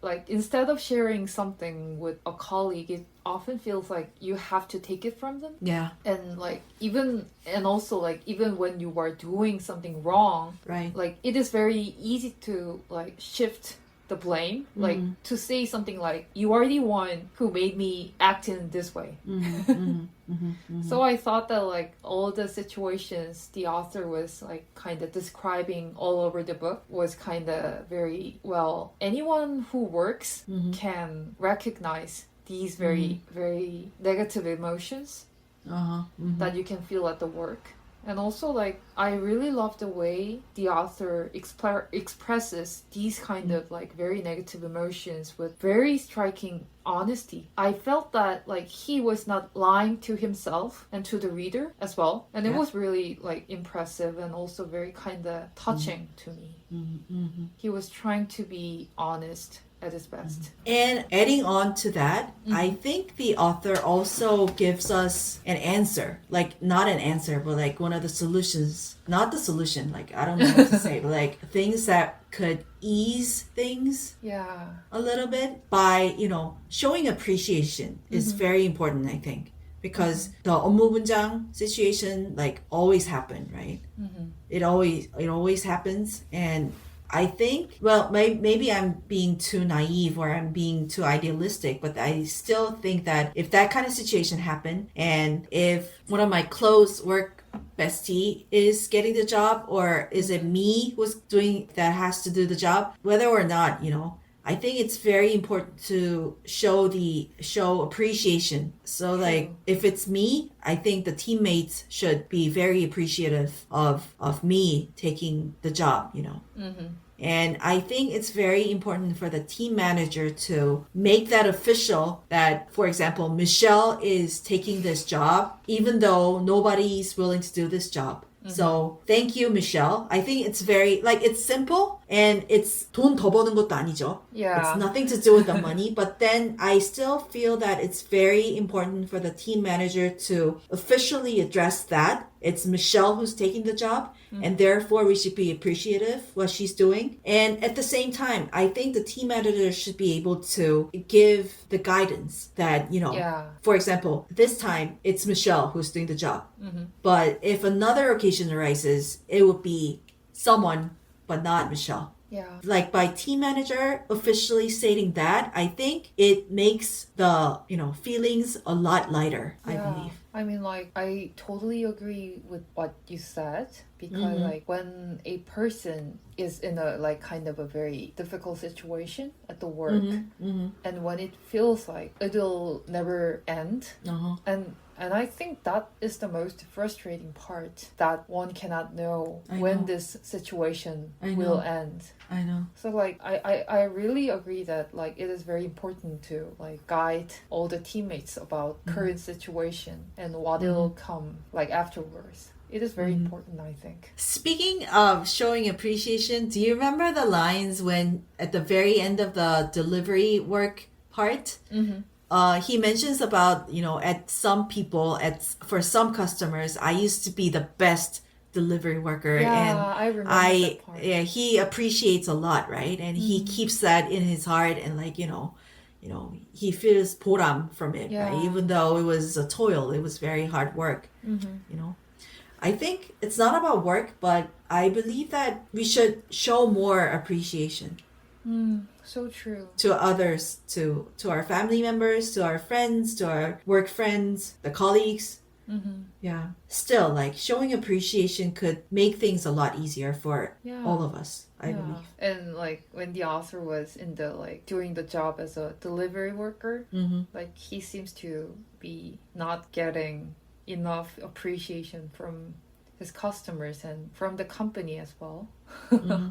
like instead of sharing something with a colleague, it often feels like you have to take it from them. Yeah. And like even when you are doing something wrong, right? Like it is very easy to like shift the blame, like to say something like, you are the one who made me act in this way. So I thought that like all the situations the author was like kind of describing all over the book was kind of very well, anyone who works can recognize these very, very negative emotions that you can feel at the work. And also, like, I really love the way the author expresses these kind of, like, very negative emotions with very striking honesty. I felt that, like, he was not lying to himself and to the reader as well. And it was really, like, impressive and also very kind of touching to me. He was trying to be honest at his best. And adding on to that, I think the author also gives us an answer. Like, not an answer, but like one of the solutions. Not the solution, like, I don't know what to say, but like things that could ease things a little bit by, showing appreciation is very important, I think. Because the 업무 분장 situation, like, always happen, right? It always happens. And I think, well, maybe I'm being too naive or I'm being too idealistic, but I still think that if that kind of situation happened and if one of my close work bestie is getting the job, or is it me who's doing that has to do the job, whether or not, I think it's very important to show appreciation. So like if it's me, I think the teammates should be very appreciative of me taking the job, And I think it's very important for the team manager to make that official that, for example, Michelle is taking this job, even though nobody's willing to do this job. So thank you, Michelle. I think it's very, like, it's simple and it's 돈 더 버는 것도 아니죠. Yeah. It's nothing to do with the money. But then I still feel that it's very important for the team manager to officially address that. It's Michelle who's taking the job, and therefore we should be appreciative what she's doing. And at the same time, I think the team manager should be able to give the guidance that, for example, this time it's Michelle who's doing the job. But if another occasion arises, it would be someone, but not Michelle. Yeah. Like by team manager officially stating that, I think it makes the, feelings a lot lighter, I believe. I mean, like, I totally agree with what you said, because like when a person is in a like kind of a very difficult situation at the work, and when it feels like it'll never end, and I think that is the most frustrating part, that one cannot know when this situation will end. I know. So like I really agree that like it is very important to like guide all the teammates about current situation and what will come like afterwards. It is very important, I think. Speaking of showing appreciation, do you remember the lines when at the very end of the delivery work part? He mentions about, at some people, for some customers, I used to be the best delivery worker. Yeah, and I remember that part. Yeah, he appreciates a lot, right? And he keeps that in his heart, and like, he feels 보람 from it, right? Even though it was a toil, it was very hard work, I think it's not about work, but I believe that we should show more appreciation. So true. To others, to our family members, to our friends, to our work friends, the colleagues. Yeah. Still, like, showing appreciation could make things a lot easier for all of us, I believe. And like when the author was in the like doing the job as a delivery worker, like he seems to be not getting enough appreciation from his customers and from the company as well.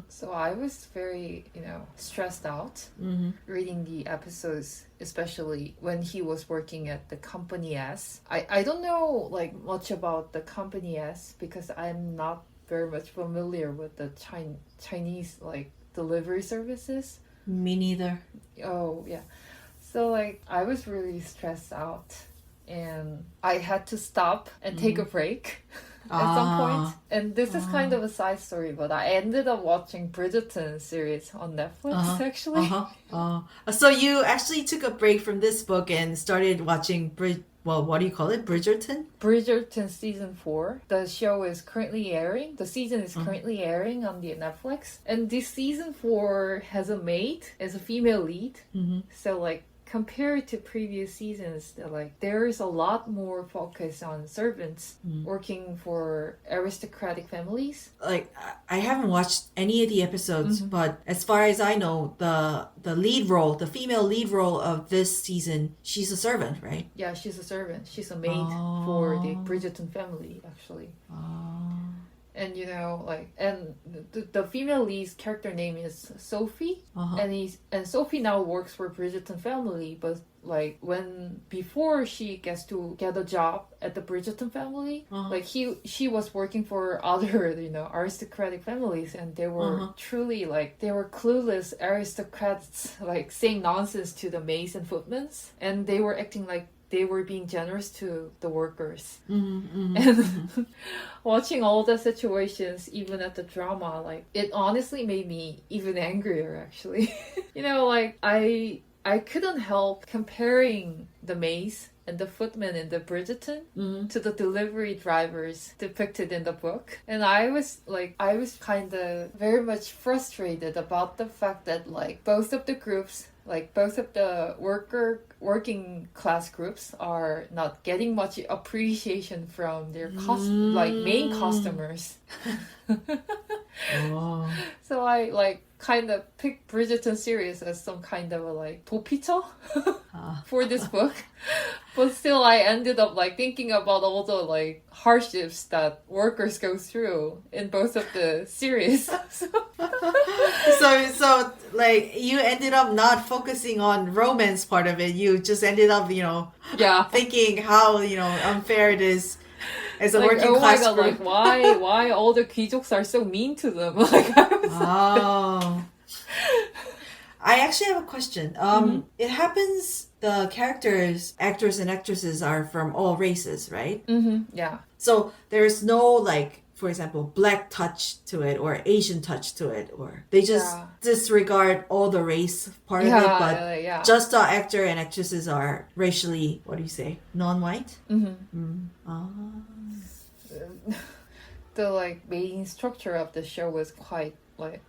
So I was very, stressed out reading the episodes, especially when he was working at the Company S. I don't know like much about the Company S because I'm not very much familiar with the Chinese like delivery services. Me neither. Oh, yeah. So like I was really stressed out and I had to stop and take a break. At some point. And this is kind of a side story, but I ended up watching Bridgerton series on Netflix, actually. So you actually took a break from this book and started watching, what do you call it? Bridgerton? Bridgerton season 4. The show is currently airing. The season is currently airing on the Netflix. And this season 4 has a maid as a female lead. So like, compared to previous seasons, like there is a lot more focus on servants working for aristocratic families. Like I haven't watched any of the episodes, but as far as I know, the lead role, the female lead role of this season, she's a servant, right? Yeah, she's a servant. She's a maid for the Bridgerton family, actually. And you know, like, and the female lead's character name is Sophie, and Sophie now works for Bridgerton family, but like when before she gets to get a job at the Bridgerton family, like she was working for other, you know, aristocratic families, and they were truly like, they were clueless aristocrats, like saying nonsense to the maids and footmen, and they were acting like they were being generous to the workers. And watching all the situations, even at the drama, like, it honestly made me even angrier, actually. You know, like, I couldn't help comparing the maids and the footmen in the Bridgerton to the delivery drivers depicted in the book. And I was kind of very much frustrated about the fact that, like, both of the groups, like both of the working class groups, are not getting much appreciation from their like main customers. So I like kind of picked Bridgerton series as some kind of a like 도피처 for this book. But still I ended up like thinking about all the like hardships that workers go through in both of the series. So like you ended up not focusing on romance part of it. You just ended up, you know, thinking how, you know, unfair it is as a like, working class God, group. like why all the 귀족s are so mean to them? Like I was I actually have a question. It happens the characters, actors and actresses are from all races, right? Yeah. So there's no like, for example, black touch to it or Asian touch to it, or they just disregard all the race part of it, but just the actor and actresses are racially, what do you say, non-white? The like main structure of the show was quite like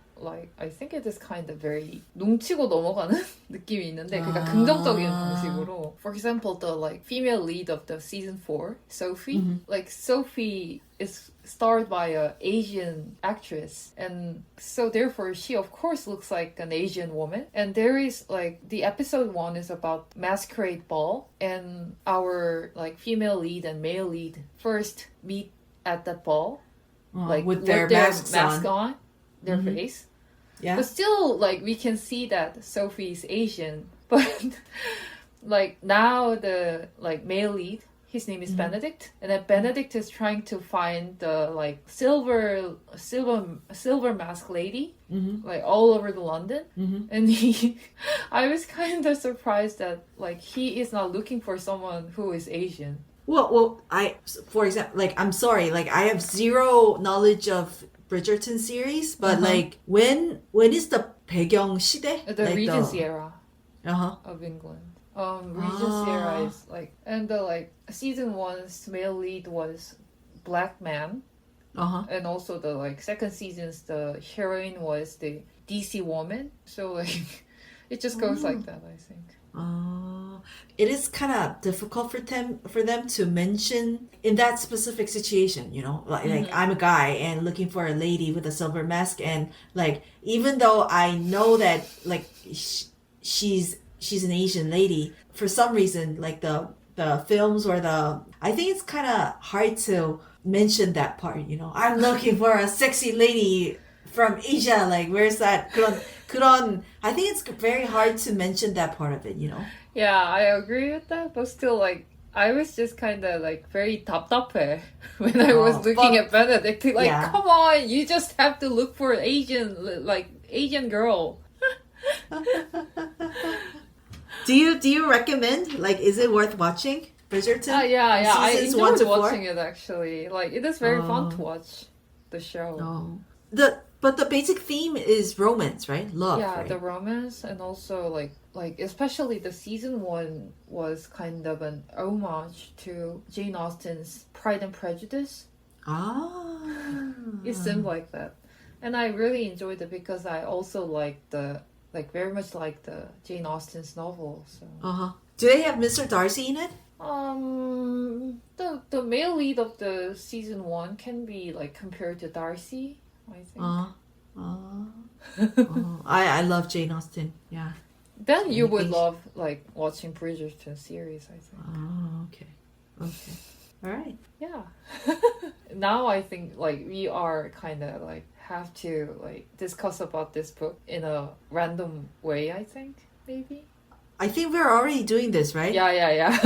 I think it is kind of very 눈치고 넘어가는 느낌이 있는데 그러니까 긍정적인 방식으로. For example, the like female lead of the season 4, Sophie, like Sophie is starred by a Asian actress, and so therefore she of course looks like an Asian woman. And there is like the episode 1 is about masquerade ball, and our like female lead and male lead first meet at that ball, like with their mask on. on their face. Yeah. But still, like, we can see that Sophie's Asian. But, like, now the, like, male lead, his name is Benedict. And then Benedict is trying to find the, like, silver mask lady, like, all over the London. And I was kind of surprised that, like, he is not looking for someone who is Asian. Well, for example, like, I'm sorry, like, I have zero knowledge of Bridgerton series, but like when is the 배경 시대? The like Regency era of England. Regency era is like, and the like season 1's male lead was black man, and also the like second season's the heroine was the DC woman. So like it just goes like that, I think. It is kind of difficult for them to mention in that specific situation, you know, like I'm a guy and looking for a lady with a silver mask, and like even though I know that like she's an Asian lady, for some reason like the films or I think it's kind of hard to mention that part, you know. I'm looking for a sexy lady from Asia, like where's that? 그런 I think it's very hard to mention that part of it, you know. Yeah, I agree with that, but still, like, I was just kind of like very 답답해 when I was looking at Benedict. Like, come on, you just have to look for Asian girl. Do you recommend? Like, is it worth watching Bridgerton? Yeah. I Seasons enjoyed 1 to 4? watching it actually. Like, it is very fun to watch the show. But the basic theme is romance, right? Love. Yeah, right? the romance, and also like especially the season 1 was kind of an homage to Jane Austen's Pride and Prejudice. It seemed like that, and I really enjoyed it because I also very much like the Jane Austen's novel. So. Do they have Mr. Darcy in it? The male lead of the season 1 can be like compared to Darcy, I think. I love Jane Austen. Yeah. Then you would love like watching Bridgerton series, I think. Okay. All right. Yeah. now I think like we are kind of like have to like discuss about this book in a random way, I think, maybe. I think we're already doing this, right? Yeah. Yeah.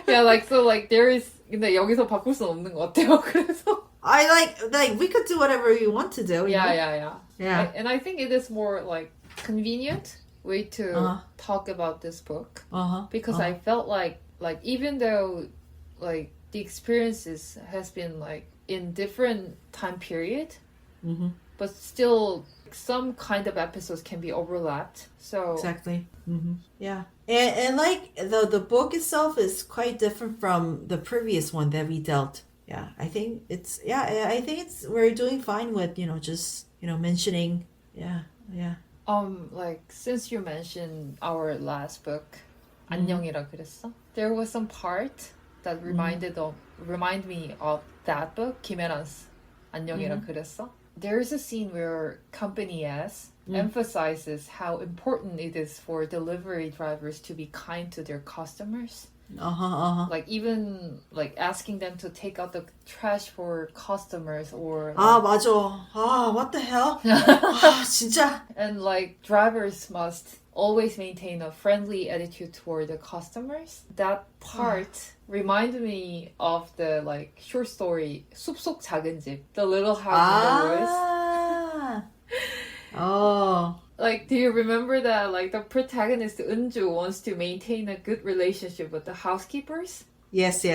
Yeah, like so like there is 근데 여기서 바꿀 수 없는 것 같아요. 그래서 I like we could do whatever we want to do. Yeah. Yeah. And I think it is more like convenient way to talk about this book because I felt like even though like the experiences has been like in different time period, but still some kind of episodes can be overlapped. So exactly. Yeah. And like the book itself is quite different from the previous one that we dealt. Yeah, I think it's we're doing fine with just mentioning. Yeah. Like since you mentioned our last book, 안녕이라 그랬어. There was some part that remind me of that book, 김혜란's 안녕이라 그랬어. There's a scene where Company S emphasizes how important it is for delivery drivers to be kind to their customers. Like even like asking them to take out the trash for customers or 맞아. What the hell? 진짜. And like drivers must always maintain a friendly attitude toward the customers. That part reminded me of the like short story 숲속 작은 집, The Little House in the Woods. Oh. Like, do you remember that like the protagonist Unju wants to maintain a good relationship with the housekeepers? Yes.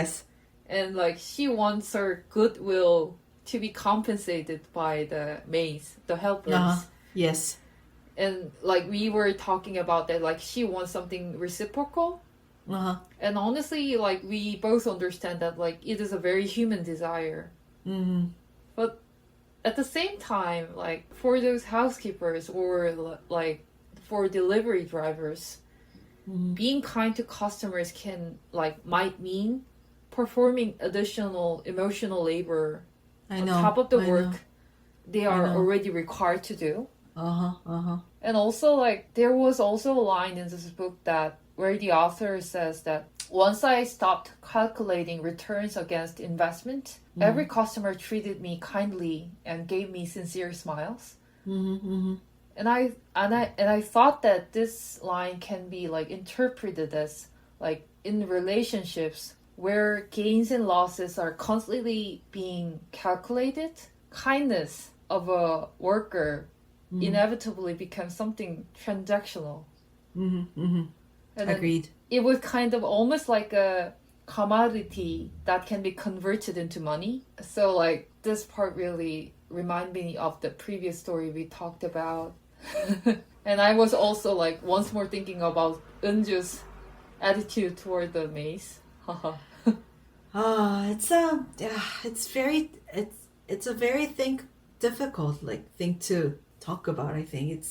And like she wants her goodwill to be compensated by the maids, the helpers. Yes. And like we were talking about that, like she wants something reciprocal. And honestly, like we both understand that like it is a very human desire. But at the same time, like for those housekeepers or like for delivery drivers, being kind to customers might mean performing additional emotional labor on top of the work they are already required to do. And also like there was also a line in this book that where the author says that once I stopped calculating returns against investment, every customer treated me kindly and gave me sincere smiles. And I thought that this line can be like interpreted as like in relationships where gains and losses are constantly being calculated, kindness of a worker inevitably becomes something transactional. And agreed. It was kind of almost like a commodity that can be converted into money. So like this part really reminded me of the previous story we talked about. And I was also like once more thinking about Unju's attitude toward the maze. It's a very difficult thing to talk about. I think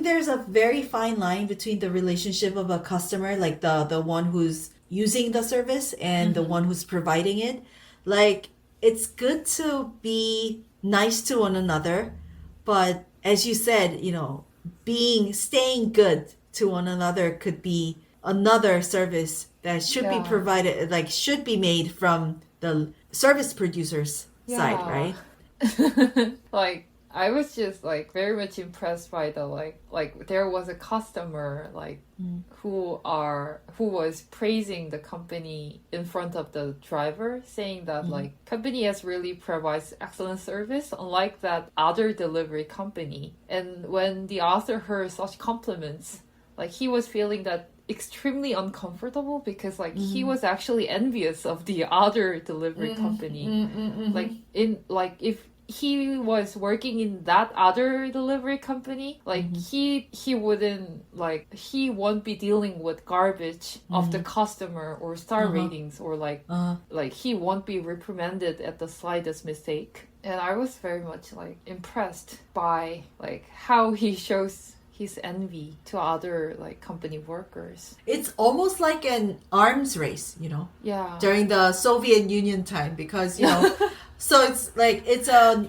there's a very fine line between the relationship of a customer, like the one who's using the service and the one who's providing it. Like it's good to be nice to one another, but as you said, staying good to one another could be another service that should be provided, like should be made from the service producer's side, right? Like I was just like very much impressed by the like there was a customer who was praising the company in front of the driver, saying that like company has really provides excellent service unlike that other delivery company. And when the author heard such compliments, like he was feeling that extremely uncomfortable because like he was actually envious of the other delivery company. Like if he was working in that other delivery company, like he won't be dealing with garbage of the customer or star ratings or like he won't be reprimanded at the slightest mistake. And I was very much like impressed by like how he shows his envy to other like company workers. It's almost like an arms race, Yeah. during the Soviet Union time, because so it's like it's a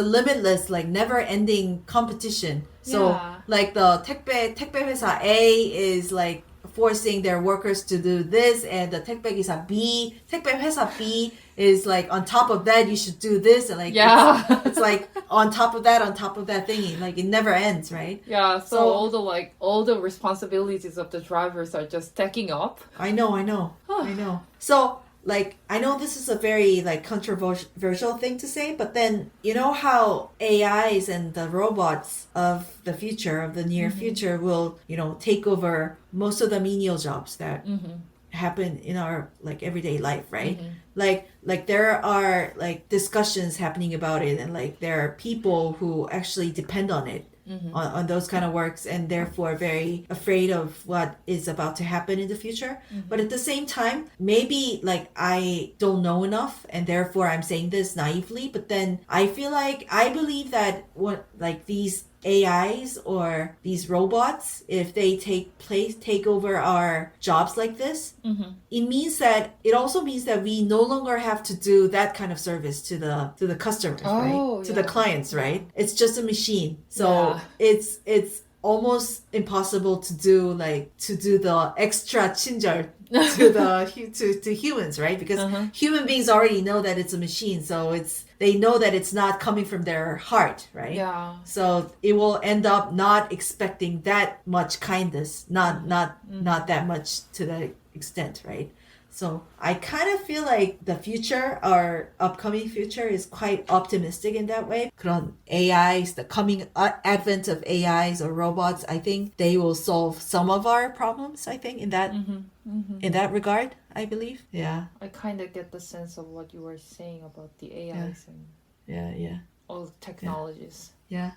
limitless, like never-ending competition. So like the 택배 회사 A is like forcing their workers to do this, and the 택배기사 B, 택배회사 B is like on top of that you should do this, and like it's like on top of that thingy, like it never ends, right? Yeah, so all the responsibilities of the drivers are just stacking up. I know. So like, I know this is a very like controversial thing to say, but then you know how AIs and the robots of the future, of the near future, will, you know, take over most of the menial jobs that happen in our like everyday life, right? Like there are like discussions happening about it, and like there are people who actually depend on it. On those kind of works, and therefore very afraid of what is about to happen in the future. But at the same time, maybe like I don't know enough, and therefore I'm saying this naively, but then I feel like I believe that what like these AIs or these robots, if they take over our jobs like this, it also means that we no longer have to do that kind of service to the customers, right? To the clients, right? It's just a machine. So it's almost impossible to do the extra 친절 to humans, right? Because human beings already know that it's a machine, so they know that it's not coming from their heart, right? Yeah. So it will end up not expecting that much kindness, not that much to that extent, right? So I kind of feel like the future, our upcoming future, is quite optimistic in that way. 그런 AIs, the coming advent of AIs or robots, I think they will solve some of our problems, I think, in that regard, I believe. Yeah. I kind of get the sense of what you were saying about the AIs and Yeah. all the technologies. Yeah.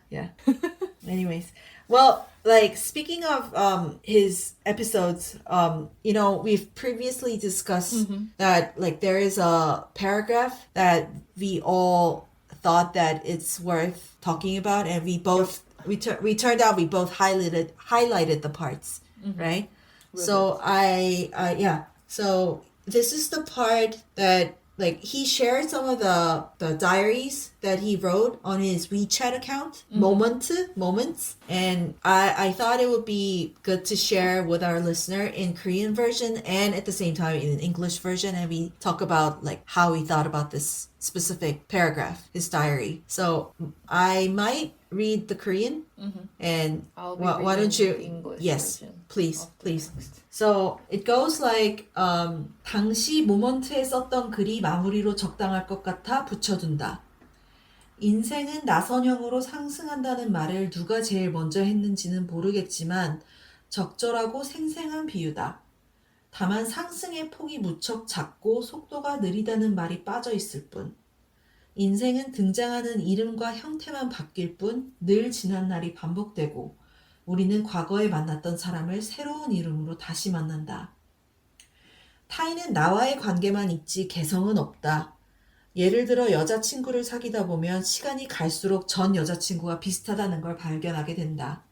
Anyways, well, like speaking of his episodes, you know, we've previously discussed that like there is a paragraph that we all thought that it's worth talking about, and we turned out we both highlighted the parts, right? So so this is the part that like he shared some of the diaries that he wrote on his WeChat account, moments, and I thought it would be good to share with our listener in Korean version and at the same time in English version, and we talk about like how he thought about this specific paragraph, his diary. So I might read the Korean, and why don't you? English Yes, version please. So it goes like 당시 모먼트에 썼던 글이 마무리로 적당할 것 같아 붙여둔다. 인생은 나선형으로 상승한다는 말을 누가 제일 먼저 했는지는 모르겠지만 적절하고 생생한 비유다. 다만 상승의 폭이 무척 작고 속도가 느리다는 말이 빠져 있을 뿐. 인생은 등장하는 이름과 형태만 바뀔 뿐 늘 지난 날이 반복되고 우리는 과거에 만났던 사람을 새로운 이름으로 다시 만난다. 타인은 나와의 관계만 있지 개성은 없다. 예를 들어 여자친구를 사귀다 보면 시간이 갈수록 전 여자친구가 비슷하다는 걸 발견하게 된다.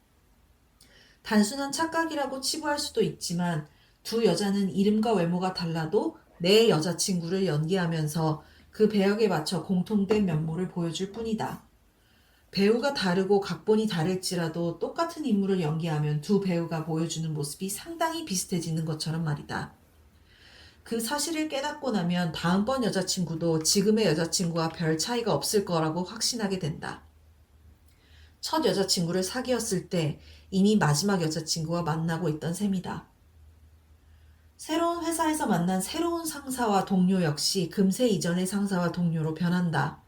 단순한 착각이라고 치부할 수도 있지만 두 여자는 이름과 외모가 달라도 내 여자친구를 연기하면서 그 배역에 맞춰 공통된 면모를 보여줄 뿐이다. 배우가 다르고 각본이 다를지라도 똑같은 인물을 연기하면 두 배우가 보여주는 모습이 상당히 비슷해지는 것처럼 말이다. 그 사실을 깨닫고 나면 다음번 여자친구도 지금의 여자친구와 별 차이가 없을 거라고 확신하게 된다. 첫 여자친구를 사귀었을 때 이미 마지막 여자친구와 만나고 있던 셈이다. 새로운 회사에서 만난 새로운 상사와 동료 역시 금세 이전의 상사와 동료로 변한다.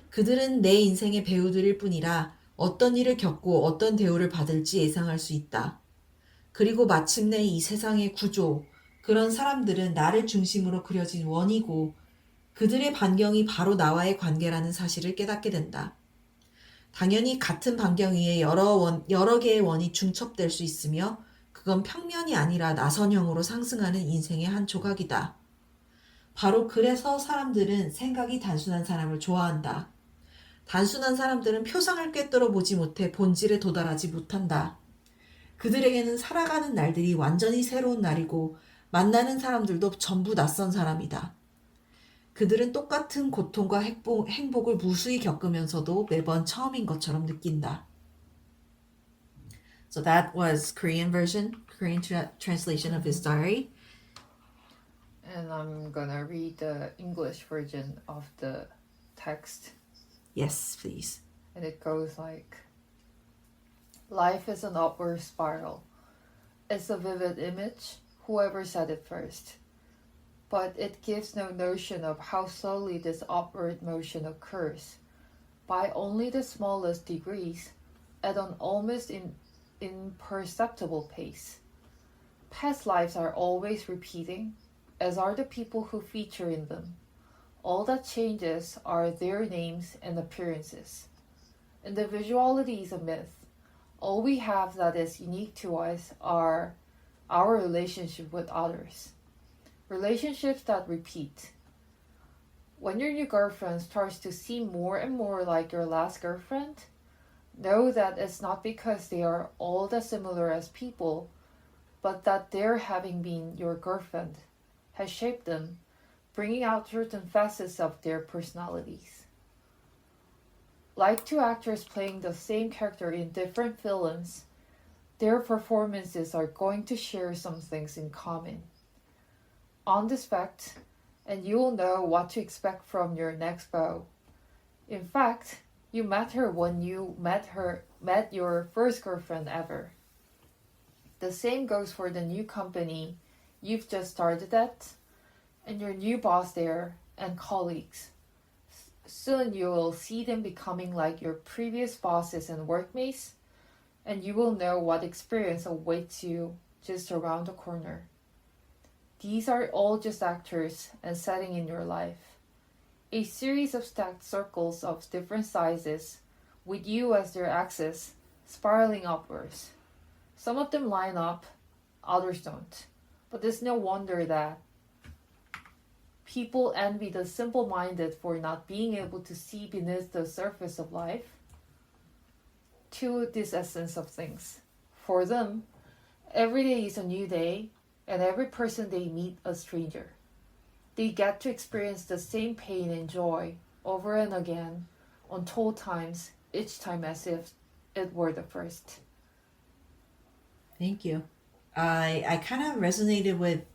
그들은 내 인생의 배우들일 뿐이라 어떤 일을 겪고 어떤 대우를 받을지 예상할 수 있다. 그리고 마침내 이 세상의 구조, 그런 사람들은 나를 중심으로 그려진 원이고 그들의 반경이 바로 나와의 관계라는 사실을 깨닫게 된다. 당연히 같은 반경 위에 여러 개의 원이 중첩될 수 있으며 그건 평면이 아니라 나선형으로 상승하는 인생의 한 조각이다. 바로 그래서 사람들은 생각이 단순한 사람을 좋아한다. 단순한 사람들은 표상을 꿰뚫어 보지 못해 본질에 도달하지 못한다. 그들에게는 살아가는 날들이 완전히 새로운 날이고 만나는 사람들도 전부 낯선 사람이다. 그들은 똑같은 고통과 행복을 무수히 겪으면서도 매번 처음인 것처럼 느낀다. So that was Korean version. Korean translation of his diary. And I'm gonna read the English version of the text. Yes, please. And it goes like, life is an upward spiral. It's a vivid image, whoever said it first. But it gives no notion of how slowly this upward motion occurs. By only the smallest degrees, at an almost imperceptible pace. Past lives are always repeating, as are the people who feature in them. All that changes are their names and appearances. Individuality is a myth. All we have that is unique to us are our relationship with others. Relationships that repeat. When your new girlfriend starts to seem more and more like your last girlfriend, know that it's not because they are all that similar as people, but that their having been your girlfriend has shaped them, bringing out certain facets of their personalities. Like two actors playing the same character in different films, their performances are going to share some things in common. On this fact, and you will know what to expect from your next beau. In fact, you met her when you met your first girlfriend ever. The same goes for the new company you've just started at, and your new boss there, and colleagues. Soon you will see them becoming like your previous bosses and workmates, and you will know what experience awaits you just around the corner. These are all just actors and setting in your life. A series of stacked circles of different sizes, with you as their axis, spiraling upwards. Some of them line up, others don't. But it's no wonder that people envy the simple-minded for not being able to see beneath the surface of life to this essence of things. For them, every day is a new day, and every person they meet a stranger. They get to experience the same pain and joy over and again, untold times, each time as if it were the first. Thank you. I kind of resonated with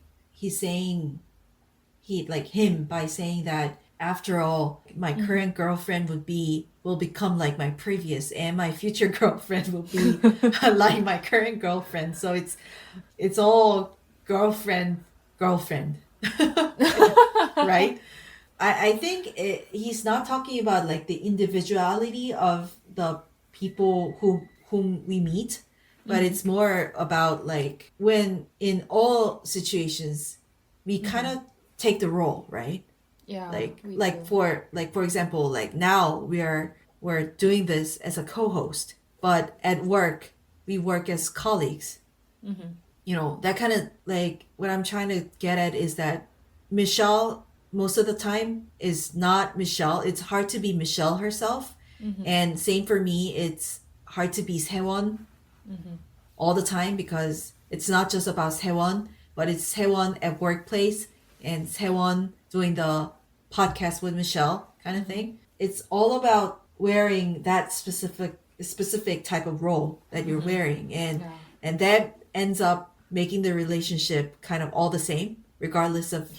him by saying that after all, my current girlfriend will become like my previous, and my future girlfriend will be like my current girlfriend. So it's all girlfriend, right? I think he's not talking about like the individuality of the people whom we meet, but it's more about like when in all situations we kind of take the role, right? Yeah. For example, like now we're doing this as a co-host, but at work we work as colleagues. You know, that kind of like what I'm trying to get at is that Michelle most of the time is not Michelle. It's hard to be Michelle herself. And same for me, it's hard to be Sewon all the time, because it's not just about Sewon, but it's Sewon at workplace and Sewon doing the podcast with Michelle kind of thing. It's all about wearing that specific type of role that you're wearing, and that ends up making the relationship kind of all the same, regardless of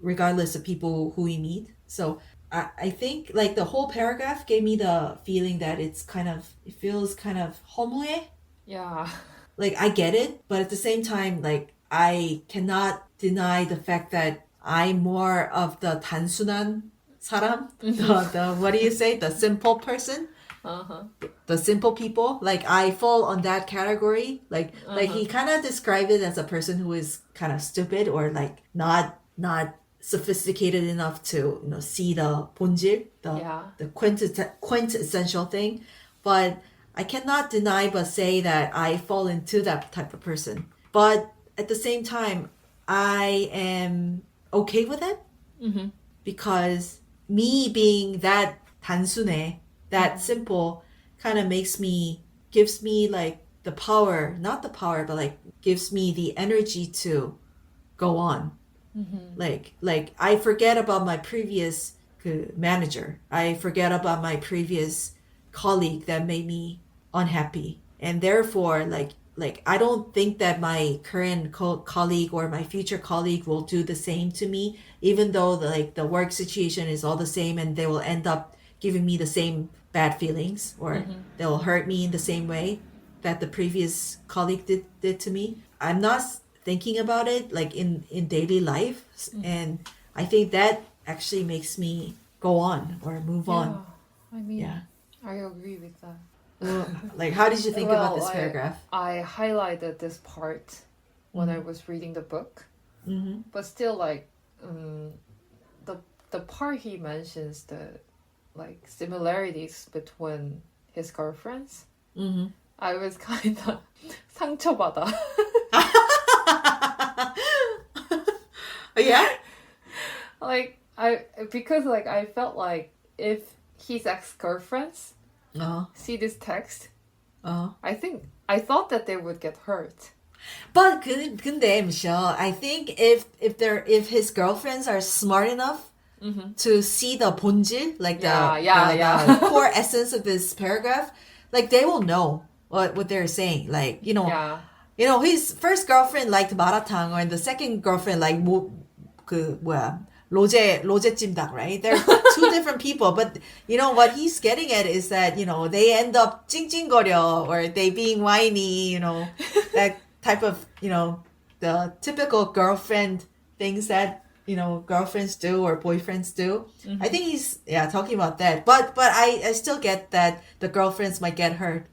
regardless of people who we meet. So I think like the whole paragraph gave me the feeling that it feels kind of 허무해. Yeah. Like I get it, but at the same time, like I cannot deny the fact that I'm more of the 단순한 사람, the what do you say, the simple person, the simple people. Like I fall on that category. Like he kind of described it as a person who is kind of stupid or like not sophisticated enough to see the 본질, the quintessential thing. But I cannot deny but say that I fall into that type of person. But at the same time, I am okay with it because me being that 단순해, that simple, kind of gives me like the power, not the power, but like gives me the energy to go on. Like I forget about my previous manager. I forget about my previous colleague that made me unhappy. And therefore, like like I don't think that my current colleague or my future colleague will do the same to me, even though the work situation is all the same and they will end up giving me the same bad feelings or they'll hurt me in the same way that the previous colleague did to me. I'm not thinking about it like in daily life, and I think that actually makes me go on or move on. I mean, I agree with that. Well, like, how did you think about this paragraph? I highlighted this part when I was reading the book, but still, like, the part he mentions the like similarities between his girlfriends, I was kind of 상처받아. Yeah? Because I felt like if his ex-girlfriends see this text, I thought that they would get hurt. But 근데 Michelle, I think if his girlfriends are smart enough to see the 본질, like the core essence of this paragraph, like they will know what they're saying. Like, you know, his first girlfriend liked 마라탕, or the second girlfriend like 로제 찜닭, right? They're two different people, but you know what he's getting at is that, you know, they end up 찡찡거려 or they being whiny, you know, that type of, you know, the typical girlfriend things that, you know, girlfriends do or boyfriends do. I think he's talking about that, but I still get that the girlfriends might get hurt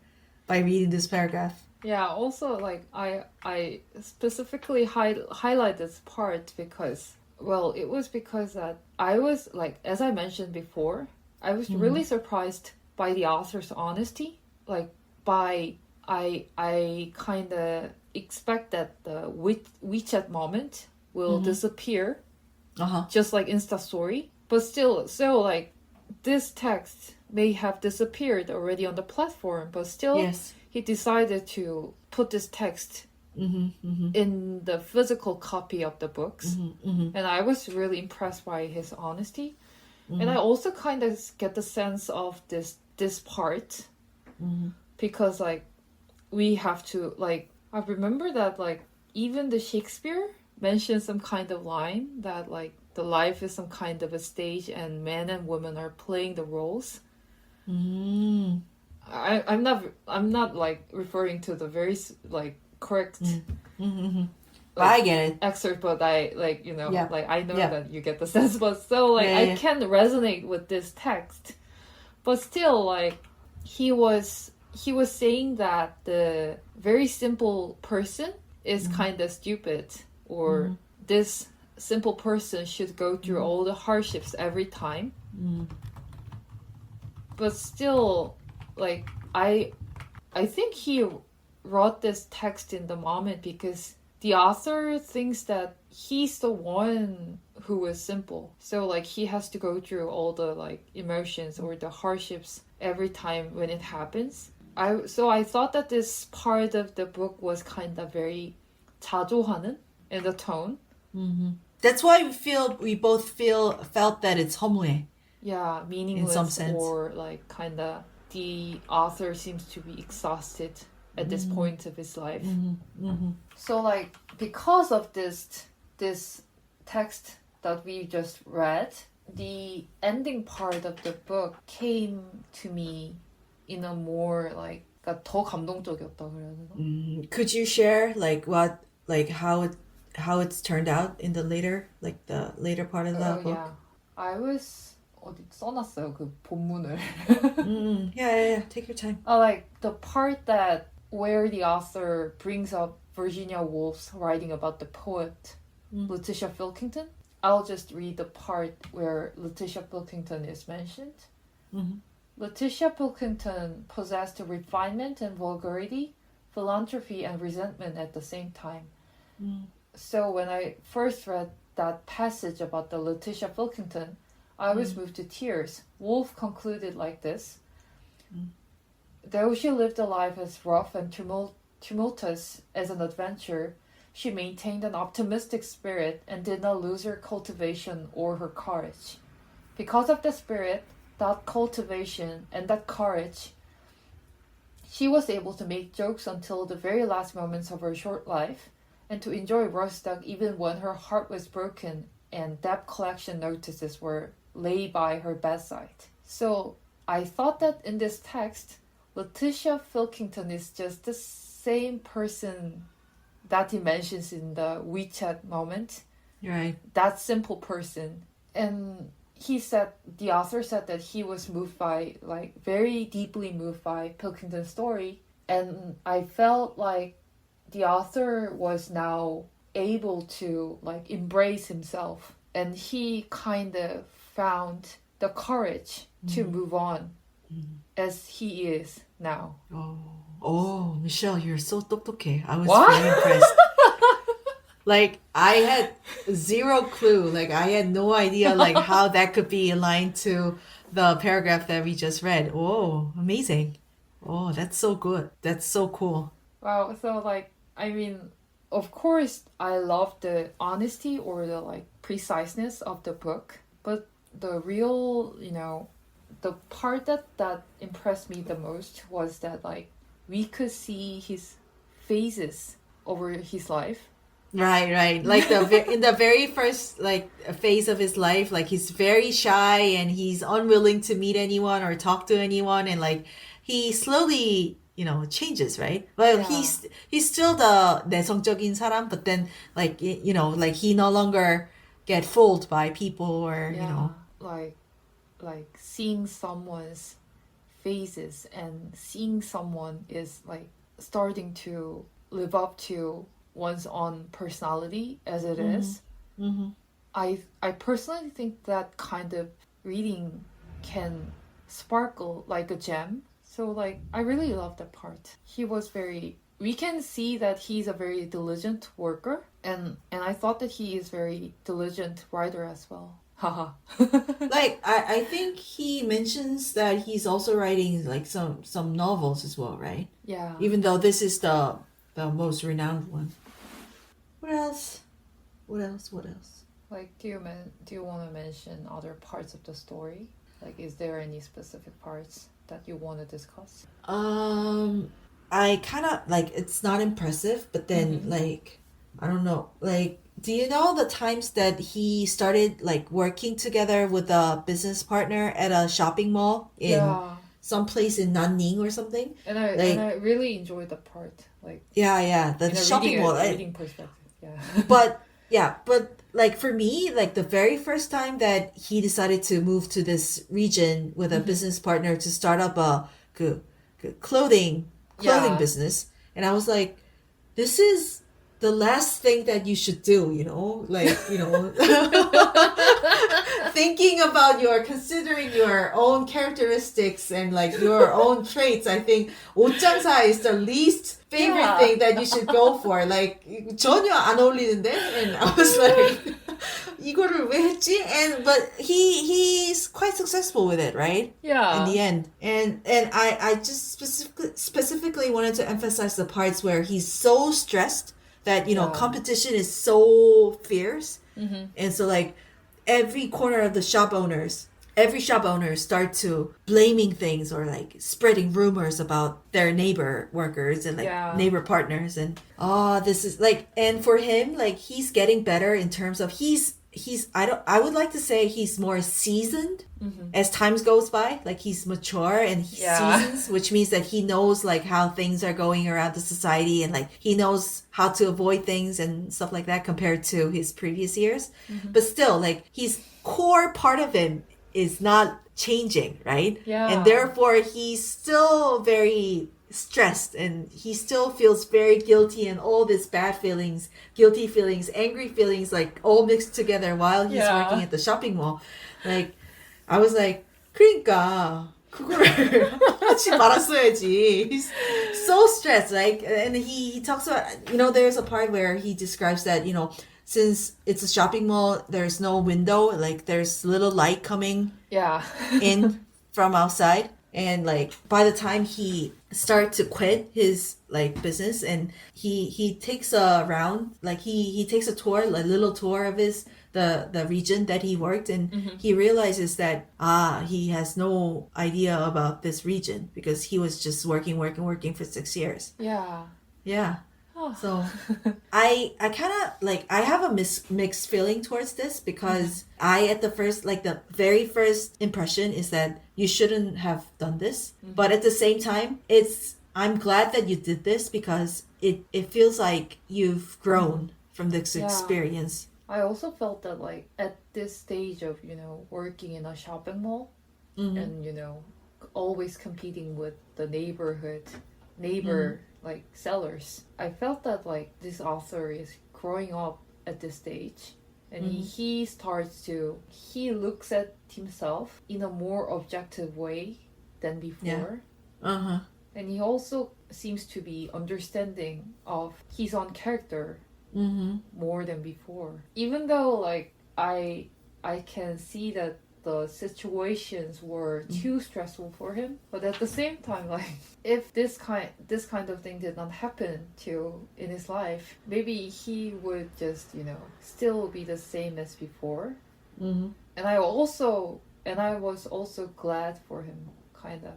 by reading this paragraph. Yeah, also like I specifically highlight this part because, well, it was because that I was like, as I mentioned before, I was really surprised by the author's honesty. Like I kind of expect that the WeChat moment will disappear, just like Insta story. But still, so like this text may have disappeared already on the platform, but still, he decided to put this text in the physical copy of the books. And I was really impressed by his honesty. And I also kind of get the sense of this part because like we have to like, I remember that like even the Shakespeare mentioned some kind of line that like the life is some kind of a stage and men and women are playing the roles. I'm not like referring to the very like correct like, I get it excerpt, but I like, you know, like I know that you get the sense, but so like I can resonate with this text, but still like he was saying that the very simple person is kind of stupid, or this simple person should go through all the hardships every time. But still, like I think he wrote this text in the moment because the author thinks that he's the one who is simple. So like he has to go through all the like emotions or the hardships every time when it happens. I thought that this part of the book was kind of very 자조하는 in the tone. That's why we both felt that it's 허무해. Yeah, meaningless in some sense. Or like kind of the author seems to be exhausted at this point of his life. So like because of this text that we just read, the ending part of the book came to me in a more like 더 감동적이었다 그래야 되나? Could you share like how it's turned out in the later part of the book? Yeah, I was 어디 써놨어요 그 본문을. Yeah. Take your time. Like the part that where the author brings up Virginia Woolf's writing about the poet Letitia Pilkington. I'll just read the part where Letitia Pilkington is mentioned. Letitia Pilkington possessed refinement and vulgarity, philanthropy and resentment at the same time. So when I first read that passage about the Letitia Pilkington, I was moved to tears. Woolf concluded like this. Though she lived a life as rough and tumultuous as an adventure, she maintained an optimistic spirit and did not lose her cultivation or her courage. Because of the spirit, that cultivation, and that courage, she was able to make jokes until the very last moments of her short life and to enjoy Rostock even when her heart was broken and debt collection notices were laid by her bedside. So I thought that in this text, Letitia Filkington is just the same person that he mentions in the WeChat moment. Right. That simple person. And the author said that he was moved by, like, very deeply moved by Pilkington's story. And I felt like the author was now able to, like, embrace himself. And he kind of found the courage to move on as he is now. Oh, Michelle, you're so 똑똑해. I was What? very impressed. Like, I had zero clue. Like, I had no idea, like, how that could be aligned to the paragraph that we just read. Oh, amazing. Oh, that's so good. That's so cool. Wow, so, like, I mean, of course, I love the honesty or the, like, preciseness of the book. But the real, the part that impressed me the most was that, like, we could see his phases over his life. Right. Like in the very first like phase of his life, like he's very shy and he's unwilling to meet anyone or talk to anyone, and like he slowly changes, right? Well, Yeah. he's still the 내성적인 사람, but then like like he no longer get fooled by people or like seeing someone's faces and seeing someone is like starting to live up to one's own personality as it is. Mm-hmm. I personally think that kind of reading can sparkle like a gem. So like I really love that part. We can see that he's a very diligent worker, and I thought that he is very diligent writer as well. Haha. Like I think he mentions that he's also writing like some novels as well, right? Yeah. Even though this is the most renowned one. What else? Like, do you want to mention other parts of the story? Like, is there any specific parts that you want to discuss? I kind of like it's not impressive, but then like I don't know. Like, do you know the times that he started like working together with a business partner at a shopping mall in some place in Nanning or something? And I really enjoyed the part. Like, the shopping mall. Reading perspective. Yeah. but like for me, like the very first time that he decided to move to this region with a business partner to start up a clothing business, and I was like, this is the last thing that you should do, thinking about considering your own characteristics and like your own traits. I think 옷장사 is the least favorite thing that you should go for. Like 전혀 안 어울리는데, and I was like, 이거를 왜 했지? But he's quite successful with it, right? Yeah. In the end, and I just specifically wanted to emphasize the parts where he's so stressed that competition is so fierce, and so like every corner of the every shop owners start to blaming things or like spreading rumors about their neighbor workers and like neighbor partners, and this is like, and for him, like he's getting better in terms of I would like to say he's more seasoned as times goes by. Like he's mature and he seasons, which means that he knows like how things are going around the society, and like he knows how to avoid things and stuff like that compared to his previous years. But still, like his core part of him is not changing, right? Yeah. And therefore he's still very stressed and he still feels very guilty, and all these bad feelings, guilty feelings, angry feelings, like all mixed together while he's working at the shopping mall. Like I was like, 그러니까 그거를 하지 말았어야지. He's so stressed, like, and he talks about, there's a part where he describes that, since it's a shopping mall, there's no window, like there's little light coming in from outside. And like by the time he started to quit his like business, and he takes a round, like he takes a tour, a little tour of his the region that he worked, and he realizes that he has no idea about this region because he was just working for 6 years. Yeah. Yeah. So I kind of like, I have a mixed feeling towards this because I, at the first, like the very first impression is that you shouldn't have done this. But at the same time, I'm glad that you did this because it feels like you've grown from this experience. I also felt that like at this stage of, working in a shopping mall and, always competing with the neighbor like sellers, I felt that like this author is growing up at this stage, and he looks at himself in a more objective way than before. And he also seems to be understanding of his own character more than before, even though like I can see that the situations were too stressful for him, but at the same time, like if this kind of thing did not happen in his life, maybe he would just still be the same as before. And I was also glad for him,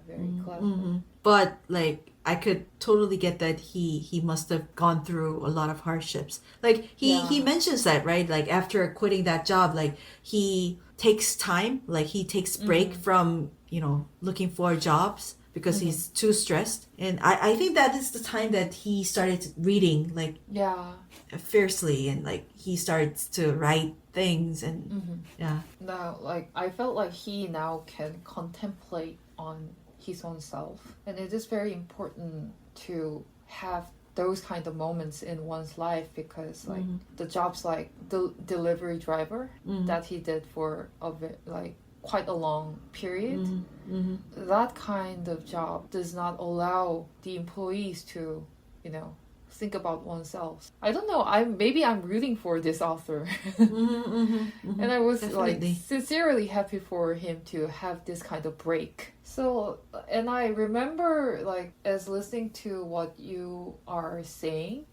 very glad for him. But like I could totally get that he must have gone through a lot of hardships. Like he mentions that, right? Like after quitting that job, like he takes time, like he takes break from looking for jobs because he's too stressed. And I think that is the time that he started reading like fiercely, and like he starts to write things, and now like I felt like he now can contemplate on his own self, and it is very important to have those kind of moments in one's life, because like the jobs like the delivery driver that he did for quite a long period, that kind of job does not allow the employees to think about oneself. I don't know, maybe I'm rooting for this author. And I was Definitely. like sincerely happy for him to have this kind of break. So, and I remember like as listening to what you are saying,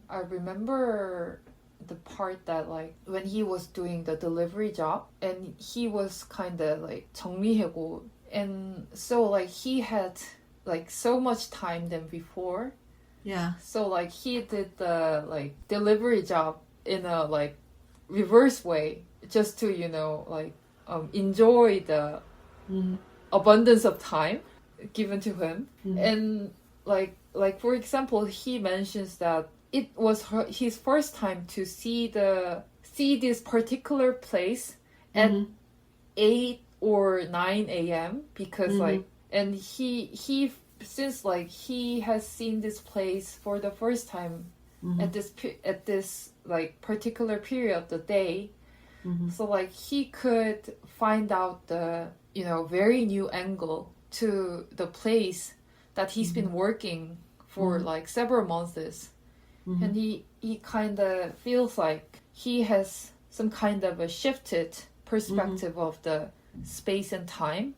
I remember the part that like when he was doing the delivery job and he was kind of like 정리해고, and so like he had like so much time than before. yeah. So like he did the like delivery job in a like reverse way, just to enjoy the abundance of time given to him. And like for example, he mentions that it was his first time to see this particular place at 8 or 9 a.m. because like, and he since like he has seen this place for the first time at this like particular period of the day, so like he could find out the very new angle to the place that he's been working for like several months, and he kind of feels like he has some kind of a shifted perspective of the space and time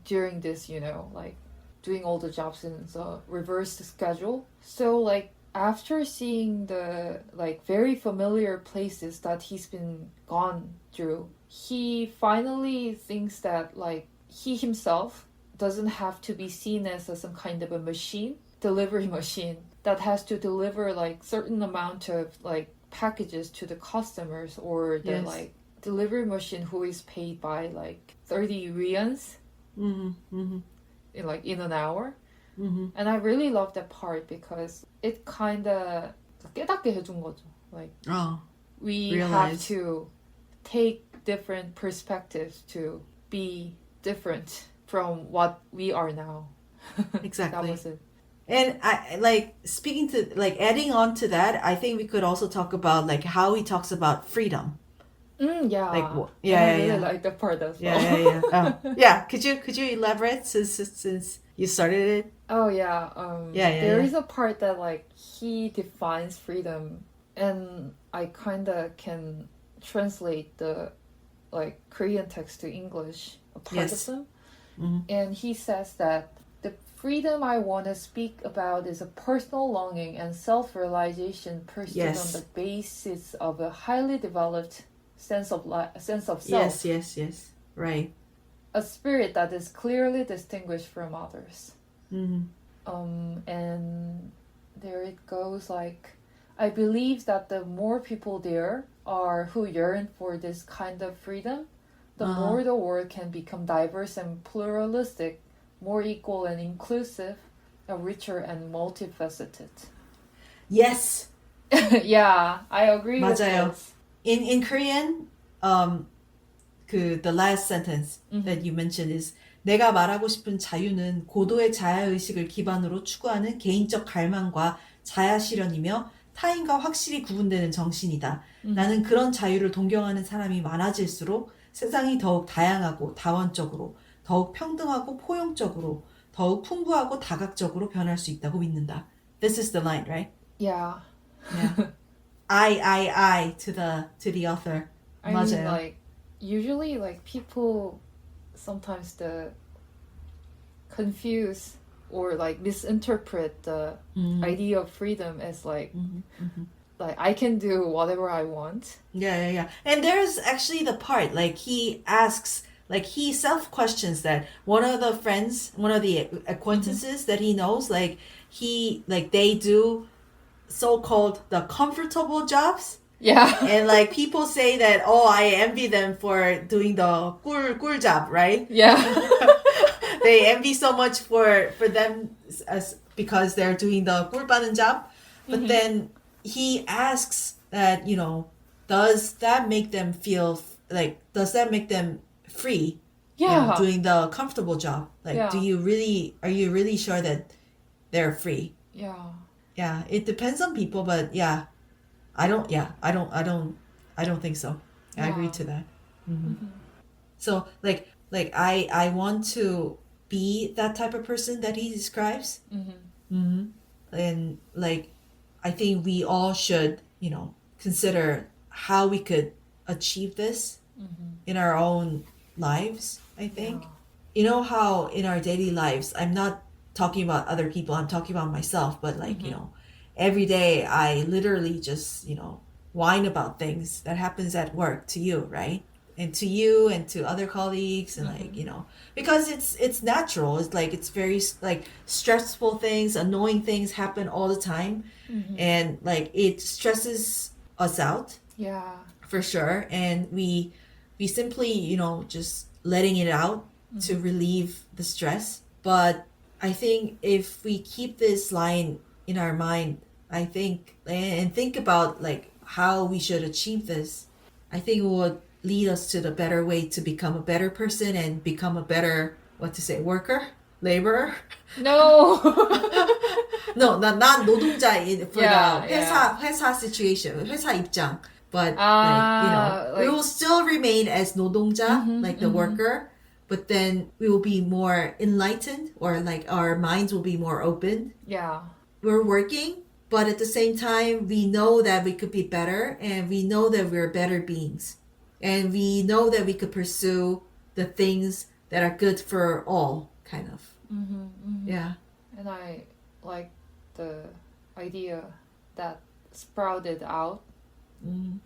during this like doing all the jobs in the reverse schedule. So like after seeing the like very familiar places that he's been gone through, he finally thinks that like he himself doesn't have to be seen as some kind of a delivery machine that has to deliver like certain amount of like packages to the customers, or the like delivery machine who is paid by like 30 ryans in an hour. And I really love that part because it kind of 깨닫게 해준 거죠. Like we have to take different perspectives to be different from what we are now. Exactly. That was it. And I like speaking to like adding on to that, I think we could also talk about like how he talks about freedom. Yeah. Like I really like that part as well. Yeah. Could you elaborate since you started it? Oh yeah. There is a part that like he defines freedom, and I kind of can translate the like Korean text to English, a part of them. And he says that the freedom I want to speak about is a personal longing and self-realization pursued Yes. on the basis of a highly developed sense of self. Yes. Right. A spirit that is clearly distinguished from others. Mm-hmm. And there it goes, like, I believe that the more people there are who yearn for this kind of freedom, the more the world can become diverse and pluralistic, more equal and inclusive, richer and multifaceted. Yes. Yeah, I agree with 맞아요. this. In Korean, the last sentence that you mentioned is 내가 말하고 싶은 자유는 고도의 자아의식을 기반으로 추구하는 개인적 갈망과 자아 실현이며 타인과 확실히 구분되는 정신이다. 나는 그런 자유를 동경하는 사람이 많아질수록 세상이 더욱 다양하고 다원적으로, 더욱 평등하고 포용적으로, 더욱 풍부하고 다각적으로 변할 수 있다고 믿는다. This is the line, right? Yeah. Yeah. I to the author. I 맞아요. mean, like, usually, like, people sometimes confuse or like misinterpret the idea of freedom as like like I can do whatever I want. Yeah. And there's actually the part like he asks, like he self-questions that one of the acquaintances that he knows, like they do so-called the comfortable jobs. Yeah. And like people say that, oh, I envy them for doing the 꿀 job, right? Yeah. They envy so much for them as because they're doing the 꿀 빠는 job. But then he asks that, does that make them feel like, does that make them free? Yeah. Doing the comfortable job. Like, Yeah. are you really sure that they're free? Yeah. Yeah, it depends on people, but yeah. I don't think so. I agree to that. So like I want to be that type of person that he describes. And like I think we all should, consider how we could achieve this in our own lives, I think. Yeah. You know how in our daily lives, I'm not talking about other people, I'm talking about myself, but like, every day I literally just, whine about things that happens at work to you, right? And to you and to other colleagues and like, because it's natural. It's like, it's very like stressful things, annoying things happen all the time. And like, it stresses us out. Yeah. For sure. And we simply, just letting it out to relieve the stress. But I think if we keep this line in our mind, I think, and think about like how we should achieve this, I think it would lead us to the better way to become a better person and become a better, worker? Laborer? No. No, not 노동자 for Yeah, the 회사 situation, 회사 입장. But like, we will still remain as 노동자, like the worker, but then we will be more enlightened, or like our minds will be more open. Yeah. We're working, but at the same time, we know that we could be better, and we know that we're better beings. And we know that we could pursue the things that are good for all, kind of. Yeah. And I like the idea that sprouted out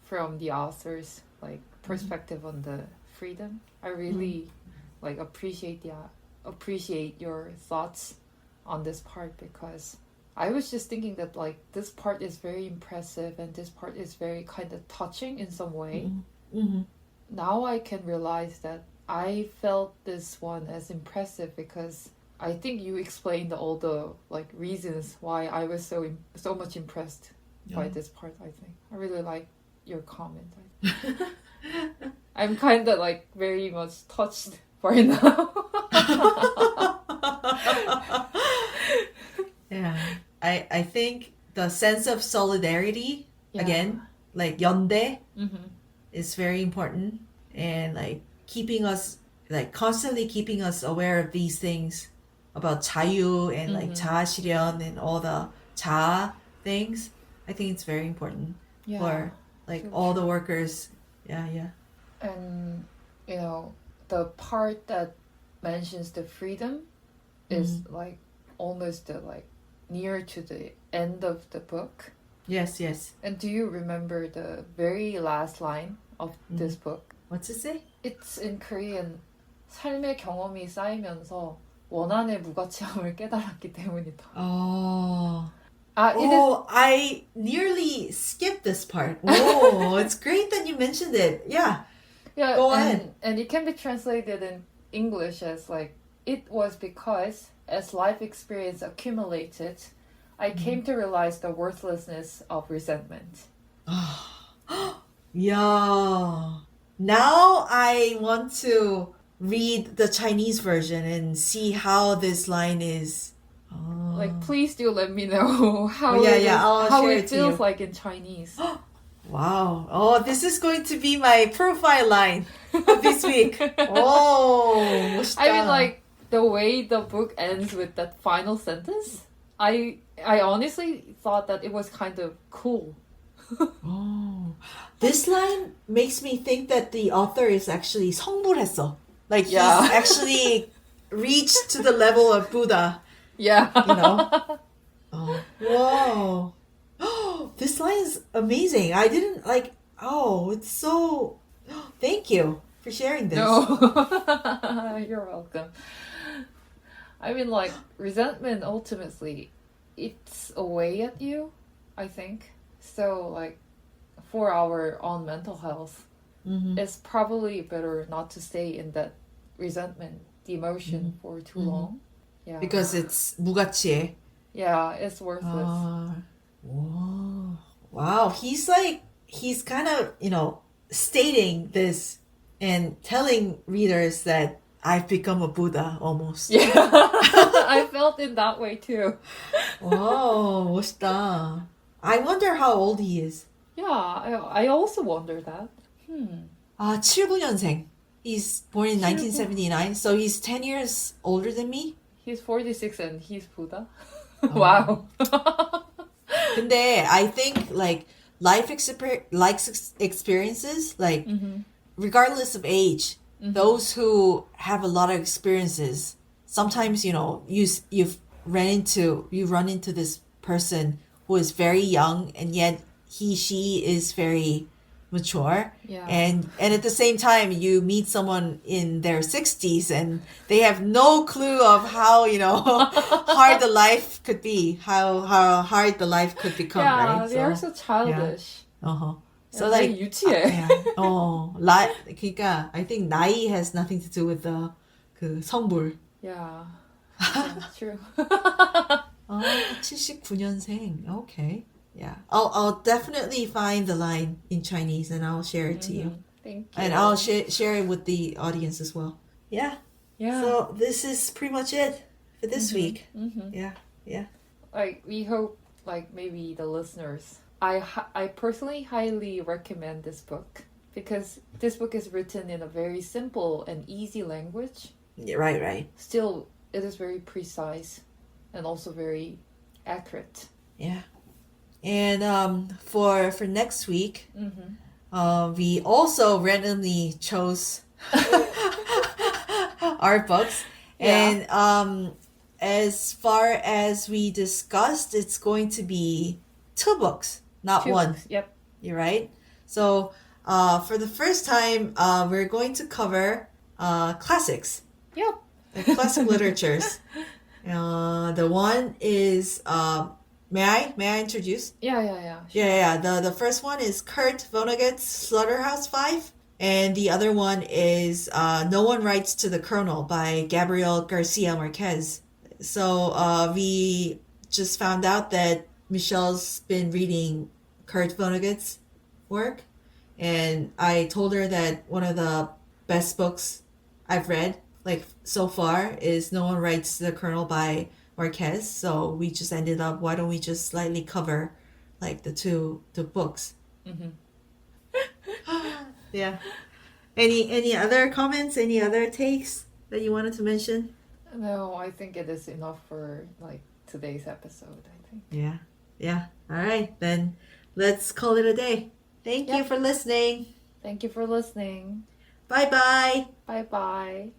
from the author's like perspective on the freedom. I really like appreciate your thoughts on this part, because I was just thinking that like this part is very impressive and this part is very kind of touching in some way. Now I can realize that I felt this one as impressive because I think you explained all the like reasons why I was so much impressed by this part. I think I really like your comment. I'm kind of like very much touched right now. Yeah, I think the sense of solidarity again, like 연대, is very important, and like keeping us like constantly keeping us aware of these things about 자유 and like 자아 실현 and all the 자아 things. I think it's very important for like so all true. the workers. Yeah. And the part that mentions the freedom is like almost like near to the end of the book. Yes, yes. And do you remember the very last line of this book? What's it say? It's in Korean. 삶의 경험이 쌓이면서 원한의 무가치함을 깨달았기 때문이다. Oh. It is. I nearly skipped this part. Oh, it's great that you mentioned it. Yeah. Yeah, Go ahead. And it can be translated in English as like, it was because as life experience accumulated, I came to realize the worthlessness of resentment. Yeah. Now I want to read the Chinese version and see how this line is. Like, please do let me know how I'll how share it it to feels you. like in Chinese. Wow. Oh, this is going to be my profile line of this week. Oh, 멋있다. I mean, like the way the book ends with that final sentence. I honestly thought that it was kind of cool. Oh. This line makes me think that the author is actually 성불했어. Like he's actually reached to the level of Buddha. Yeah. You know? Oh. Whoa. Oh, this line is amazing. I didn't like, it's so, thank you for sharing this. No. You're welcome. I mean, like, resentment ultimately, it's a way at you, I think. So, like, for our own mental health, it's probably better not to stay in that resentment, the emotion for too long. Yeah. Because it's 무가치해. Yeah, it's worthless. Whoa. Wow. He's kind of, stating this and telling readers that I've become a Buddha almost. Yeah. I felt in that way too. Wow. 멋있다. I wonder how old he is. Yeah, I also wonder that. 79년생. He's born in 1979, so he's 10 years older than me. He's 46 and he's Buddha. Wow. 근데 I think like life experiences, like regardless of age, those who have a lot of experiences, sometimes you run into this person who is very young and yet she is very mature. Yeah. And at the same time you meet someone in their 60s and they have no clue of how hard the life could be, how hard the life could become. Yeah, right? they are so childish. So very like 유치해. 그러니까 I think 나이 has nothing to do with the 그 성불. Yeah. True. 79년생. Okay. Yeah. I'll definitely find the line in Chinese and I'll share it to you. Thank you. And I'll share it with the audience as well. Yeah. Yeah. So this is pretty much it for this week. Yeah. Yeah. Like, we hope, like, maybe the listeners. I personally highly recommend this book because this book is written in a very simple and easy language. Yeah, right. Still, it is very precise and also very accurate. Yeah. And for next week, we also randomly chose our books. Yeah. And as far as we discussed, it's going to be 2 books, not 2 one. books. Yep. You're right. So for the first time, we're going to cover classics, Yep. the classic literatures. The one is may I introduce? Yeah. Yeah. The first one is Kurt Vonnegut's Slaughterhouse-Five, and the other one is No One Writes to the Colonel by Gabriel Garcia Marquez. So we just found out that Michelle's been reading Kurt Vonnegut's work, and I told her that one of the best books I've read like so far is No One Writes to the Colonel by Marquez. So we just ended up, why don't we just slightly cover like the books? Yeah. Any other comments? Any other takes that you wanted to mention? No, I think it is enough for like today's episode, I think. Yeah. All right, then let's call it a day. Thank you for listening. Thank you for listening. Bye-bye. Bye-bye.